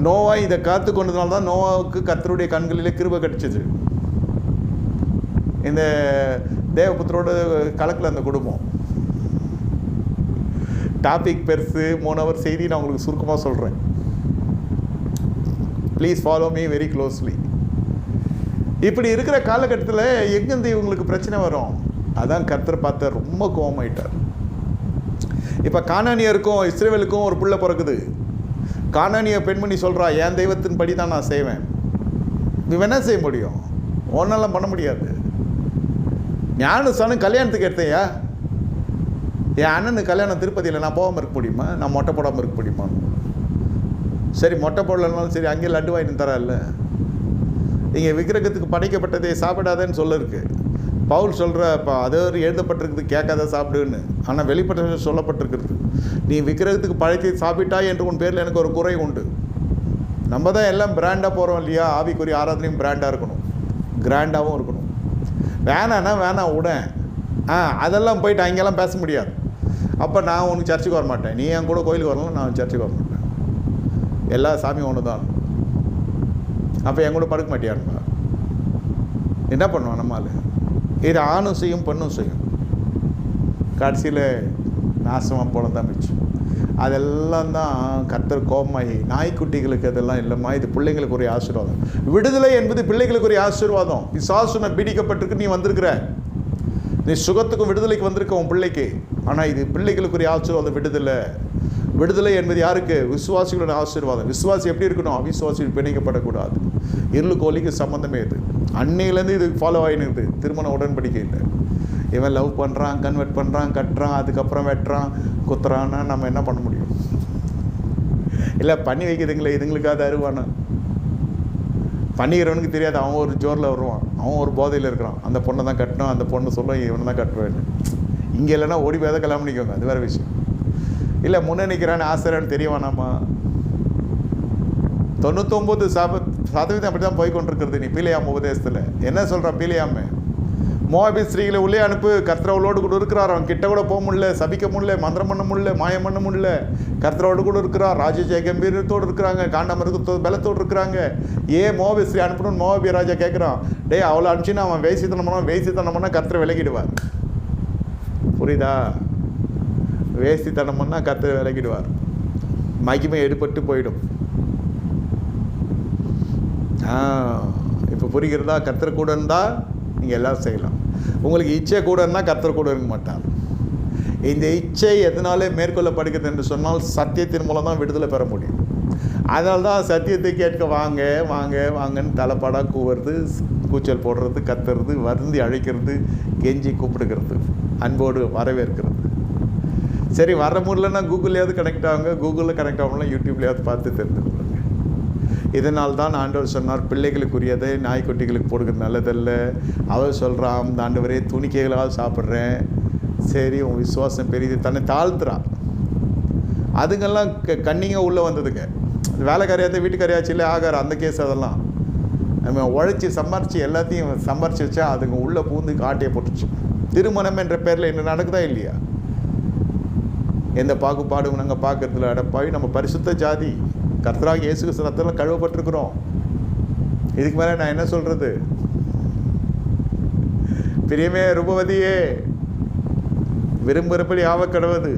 நோவா இதை காத்து கொண்டதுனால தான் நோவாவுக்கு கர்த்தருடைய கண்களிலே கிருபை கிடைச்சிது. இந்த தேவபுத்திரோட கலக்கில் அந்த குடும்பம். டாபிக் பெருசு, 3 hour செய்தி நான் உங்களுக்கு சுருக்கமாக சொல்கிறேன். Please follow me very closely. இப்படி இருக்கிற காலகட்டத்தில் எங்கேருந்து இவங்களுக்கு பிரச்சனை வரும்? அதான் கர்த்தர் பார்த்த ரொம்ப கோபமாயிட்டார். இப்போ கானானியருக்கும் இஸ்ரவேலுக்கும் ஒரு பிள்ளை பிறக்குது. கானானிய பெண்மணி சொல்கிறா, என் தெய்வத்தின் படி தான் நான் செய்வேன். இவன் என்ன செய்ய முடியும்? ஒன்றெல்லாம் பண்ண முடியாது. ஞான சனம் கல்யாணத்துக்கு எடுத்தையா? என் அண்ணனுக்கு கல்யாணம் திருப்பதியில் நான் போகாமல் இருக்க முடியுமா? நான் மொட்டை போடாமல் இருக்க முடியுமா? சரி, மொட்டை போடலனாலும் சரி, அங்கே லட்டு வாங்கிட்டு தரல. இங்கே விக்கிரகத்துக்கு படைக்கப்பட்டதை சாப்பிடாதேன்னு சொல்லிருக்கு. பவுல் சொல்கிற இப்போ அது எழுதப்பட்டிருக்குது, கேட்காத சாப்பிடுன்னு. ஆனால் வெளிப்பட்ட சொல்லப்பட்டிருக்கிறது, நீ விக்கிரகத்துக்கு படைத்து சாப்பிட்டாய் என்று உன் பேரில் எனக்கு ஒரு குறை உண்டு. நம்ம தான் எல்லாம் பிராண்டாக போகிறோம் இல்லையா? ஆவிக்குரிய ஆராதனையும் பிராண்டாக இருக்கணும், கிராண்டாகவும் இருக்கணும். வேணான்னா வேணாம் உடன். அதெல்லாம் போயிட்டு அங்கெல்லாம் பேச முடியாது. அப்போ நான் உனக்கு சர்ச்சுக்கு வர மாட்டேன், நீ என் கூட கோயிலுக்கு வரலாம், நான் சர்ச்சுக்கு வர மாட்டேன், எல்லா சாமியும் ஒன்று தான். அப்போ என் கூட படுக்க மாட்டியான்பா? என்ன பண்ணுவான் நம்மால்? இது ஆணும் செய்யும் பெண்ணும் செய்யும். கடைசியில் நாசமாக போல தான் மிச்சம். அதெல்லாம் தான் கர்த்தர் கோபமாகி, நாய்க்குட்டிகளுக்கு அதெல்லாம் இல்லைம்மா, இது பிள்ளைங்களுக்குரிய ஆசீர்வாதம். விடுதலை என்பது பிள்ளைகளுக்குரிய ஆசீர்வாதம். பிசாசுன பீடிக்கப்பட்டிருக்கு, நீ வந்திருக்கிற, நீ சுகத்துக்கும் விடுதலைக்கு வந்திருக்க உன் பிள்ளைக்கு. ஆனால் இது பிள்ளைகளுக்குரிய ஆசீர்வாதம். விடுதலை என்பது யாருக்கு? விசுவாசிகளோட ஆசீர்வாதம். விசுவாசி எப்படி இருக்கணும்? அவிசுவாசிகள் பிணைக்கப்படக்கூடாது. இருளுக்கு ஒலிக்கு சம்மந்தமே இது. அன்னையிலேருந்து இது ஃபாலோ ஆகினுது. திருமண உடன்படிக்கை இல்லை. இவன் லவ் பண்ணுறான், கன்வெர்ட் பண்ணுறான், கட்டுறான், அதுக்கப்புறம் வெட்டுறான், குத்துறான்னா நம்ம என்ன பண்ண முடியும்? இல்லை பண்ணி வைக்கிறதுங்களே, இதுங்களுக்காக அருவானா? பண்ணிக்கிறவனுக்கு தெரியாது, அவன் ஒரு ஜோரில் வருவான், அவன் ஒரு போதையில் இருக்கிறான். அந்த பொண்ணை தான் கட்டணும், அந்த பொண்ணு சொல்லுவான் இவனை தான் கட்டுவேன்னு. இங்கே இல்லைன்னா ஓடி போய் தான் கல்யாணம் பண்ணிக்கோங்க, அது வேறு விஷயம். இல்லை முன்னே நிற்கிறான்னு ஆசிரியர்னு தெரியவானாமா? 99% அப்படி தான் போய் கொண்டிருக்கிறது. நீ பீலியாம் உபதேசத்தில் என்ன சொல்கிறான்? பீலியாமே மோவாபி ஸ்திரீகளை உள்ளே அனுப்பு, கர்த்தரோடு கூட இருக்கிறார். அவன் கிட்ட கூட போக முடியல, சபிக்க முடியல, மந்திரம் பண்ண முடியல, மாயம் பண்ண முடியல. கர்த்தரோடு கூட இருக்கிறார், ராஜஜெய கம்பீரத்தோடு இருக்கிறாங்க, காண்டாமிருகத்தோடு பலத்தோடு இருக்கிறாங்க. ஏன் மோவாபி ஸ்திரீ அனுப்பணும்னு மோவாபி ராஜா கேட்குறான். டே அவளை அனுப்பிச்சின்னா அவன் வேசித்தனம் பண்ணால் கர்த்தரை விலகிடுவார். புரியுதா? வேசித்தனம் பண்ணால் கர்த்தரை விலகிடுவார், மகிமை எடுபட்டு போயிடும். இப்போ புரிகிறதா? கர்த்தர் கூட இருந்தால் நீங்கள் எல்லாம் செய்யலாம். உங்களுக்கு இச்சை கூட இருந்தால் கர்த்தர் கூட இருக்க மாட்டார். இந்த இச்சை எதனாலே மேற்கொள்ளப்படுகிறது என்று சொன்னால் சத்தியத்தின் மூலம் தான் விடுதலை பெற முடியும். அதனால தான் சத்தியத்தை கேட்க வாங்க வாங்க வாங்கன்னு தலைப்பாடாக கூவுறது, கூச்சல் போடுறது, கத்துறது, வருந்தி அழைக்கிறது, கெஞ்சி கூப்பிடுகிறது, அன்போடு வரவேற்கிறது. சரி, வர முடியலன்னா கூகுள்லேயாவது கனெக்ட் ஆகுங்க, கூகுளில் கனெக்ட் ஆகலாம், யூடியூப்லேயாவது பார்த்து தெரிஞ்சுக்கொள்ளுங்க. இதனால் தான் ஆண்டவர் சொன்னார், பிள்ளைகளுக்குரியதை நாய்க்குட்டிகளுக்கு போடுகிறது நல்லதல்ல. அவர் சொல்கிறான், அந்த ஆண்டவரே துணிக்கைகளாக சாப்பிட்றேன். சரி, உன் விசுவாசம் பெரியது, தன்னை தாழ்த்துறான். அதுங்கெல்லாம் கண்ணிங்க உள்ளே வந்ததுங்க. வேலைக்காரியாத வீட்டுக்காரியாச்சு இல்லை ஆகார் அந்த கேஸ். அதெல்லாம் நம்ம உழைச்சி சம்பாரித்து எல்லாத்தையும் சம்பாரிச்சு வச்சா அதுங்க உள்ளே பூந்து காட்டியே போட்டுச்சு. திருமணம் என்ற பேரில் என்ன நடக்குதா இல்லையா? எந்த பாகுபாடும் நாங்கள் பார்க்கறதுல அடப்பாவி. நம்ம பரிசுத்த ஜாதி, கர்த்தராகிய இயேசு கிறிஸ்து ரத்தத்தில் கழுவப்பட்டிருக்கிறோம். இதுக்கு மேலே நான் என்ன சொல்கிறது? பிரியமே ரூபவதியே, விரும்புகிறபடி ஆவ கடவுது.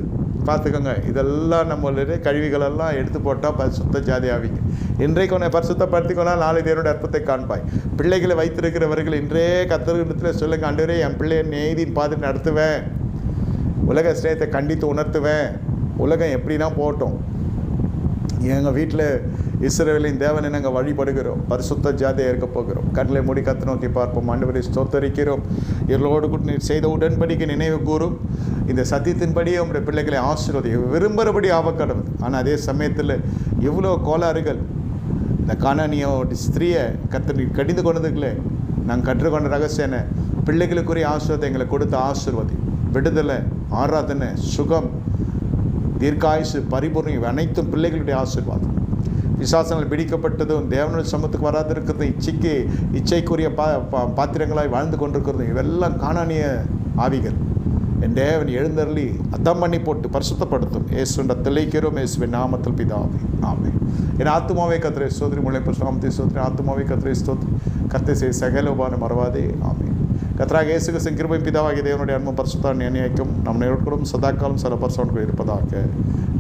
பார்த்துக்கோங்க, இதெல்லாம் நம்மளுடைய கழிவுகளெல்லாம் எடுத்து போட்டால் பரிசுத்த ஜாதி ஆவிங்க. இன்றைக்கு உன்னை பரிசுத்தப்படுத்திக்கொண்டால் நாளை தேவனுடைய அற்புதத்தை காண்பாய். பிள்ளைகளை வைத்திருக்கிறவர்கள் இன்றே கர்த்தரிடத்தில் சொல்லுங்க, ஆண்டவரே என் பிள்ளையை நீதியின் பாதை நடத்துவேன், உலக ஸ்நேகத்தை கண்டித்து உணர்த்துவேன், உலகம் எப்படின்னா போட்டோம், எங்கள் வீட்டில் இஸ்ரவேலின் தேவனை நாங்கள் வழிபடுகிறோம், பரிசுத்த ஜாதியாக இருக்க போகிறோம். கண்களை மூடி கர்த்தரை நோக்கி பார்ப்போம். ஆண்டவரை ஸ்தோத்தரிக்கிறோம். இவர்களோடு கூட நீர் செய்த உடன்படிக்கை நினைவு கூறும். இந்த சத்தியத்தின்படியே உங்களுடைய பிள்ளைகளை ஆசீர்வதி, விரும்புகிறபடி ஆபக்கடவுது. ஆனால் அதே சமயத்தில் எவ்வளோ கோளாறுகள், இந்த கானானியோட ஸ்திரீயை கர்த்தர் கடிந்து கொண்டதுக்குள்ளே நாங்கள் கற்றுக்கொண்ட ரகசியன பிள்ளைகளுக்குரிய ஆசீர்வாதத்தை எங்களை கொடுத்து ஆசீர்வதி. விடுதலை, ஆராதனை, சுகம், தீர்க்காயுசு, பரிபூர்ணம், இவை அனைத்தும் பிள்ளைகளுடைய ஆசீர்வாதம். விசுவாசங்கள் பிடிக்கப்பட்டதும் தேவனுடைய சமூகத்துக்கு வராது இருக்கிறதும் இச்சைக்குரிய பாத்திரங்களாய் வாழ்ந்து கொண்டிருக்கிறதும் இவெல்லாம் கானானிய ஆவிகள். என் தேவன் எழுந்தருளி அத்தம் பண்ணி போட்டு பரிசுத்தப்படுத்தும். இயேசுண்ட தெளிக்கிறோம். இயேசுவின் நாமத்தில் பிதாவே, ஆமென். என் ஆத்துமாவே கர்த்தரை ஸ்தோத்திரி, முளை பரிசுத்தத்தை ஸ்தோத்திரி. ஆத்துமாவே கர்த்தரை ஸ்தோத்திரி, கர்த்தர் செய்த சகல உபகாரம் மறவாதே, ஆமென். கர்த்தராக இயேசு கிறிஸ்துவின் கிருபையும் பிதாவாகிய தேவனுடைய அன்பும் பரிசுத்தம் நினைக்கும் நம் நேரோடும் சதாக்காலம் சில பரிசுத்தோடு இருப்பதாக.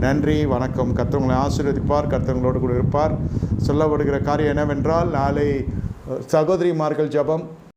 நன்றி, வணக்கம். கர்த்தர் உங்களை ஆசீர்வதிப்பார். கர்த்தர் உங்களோடு கூட இருப்பார். சொல்லப்படுகிற காரியம் என்னவென்றால், நாளை சகோதரிமார்கள் ஜெபம்,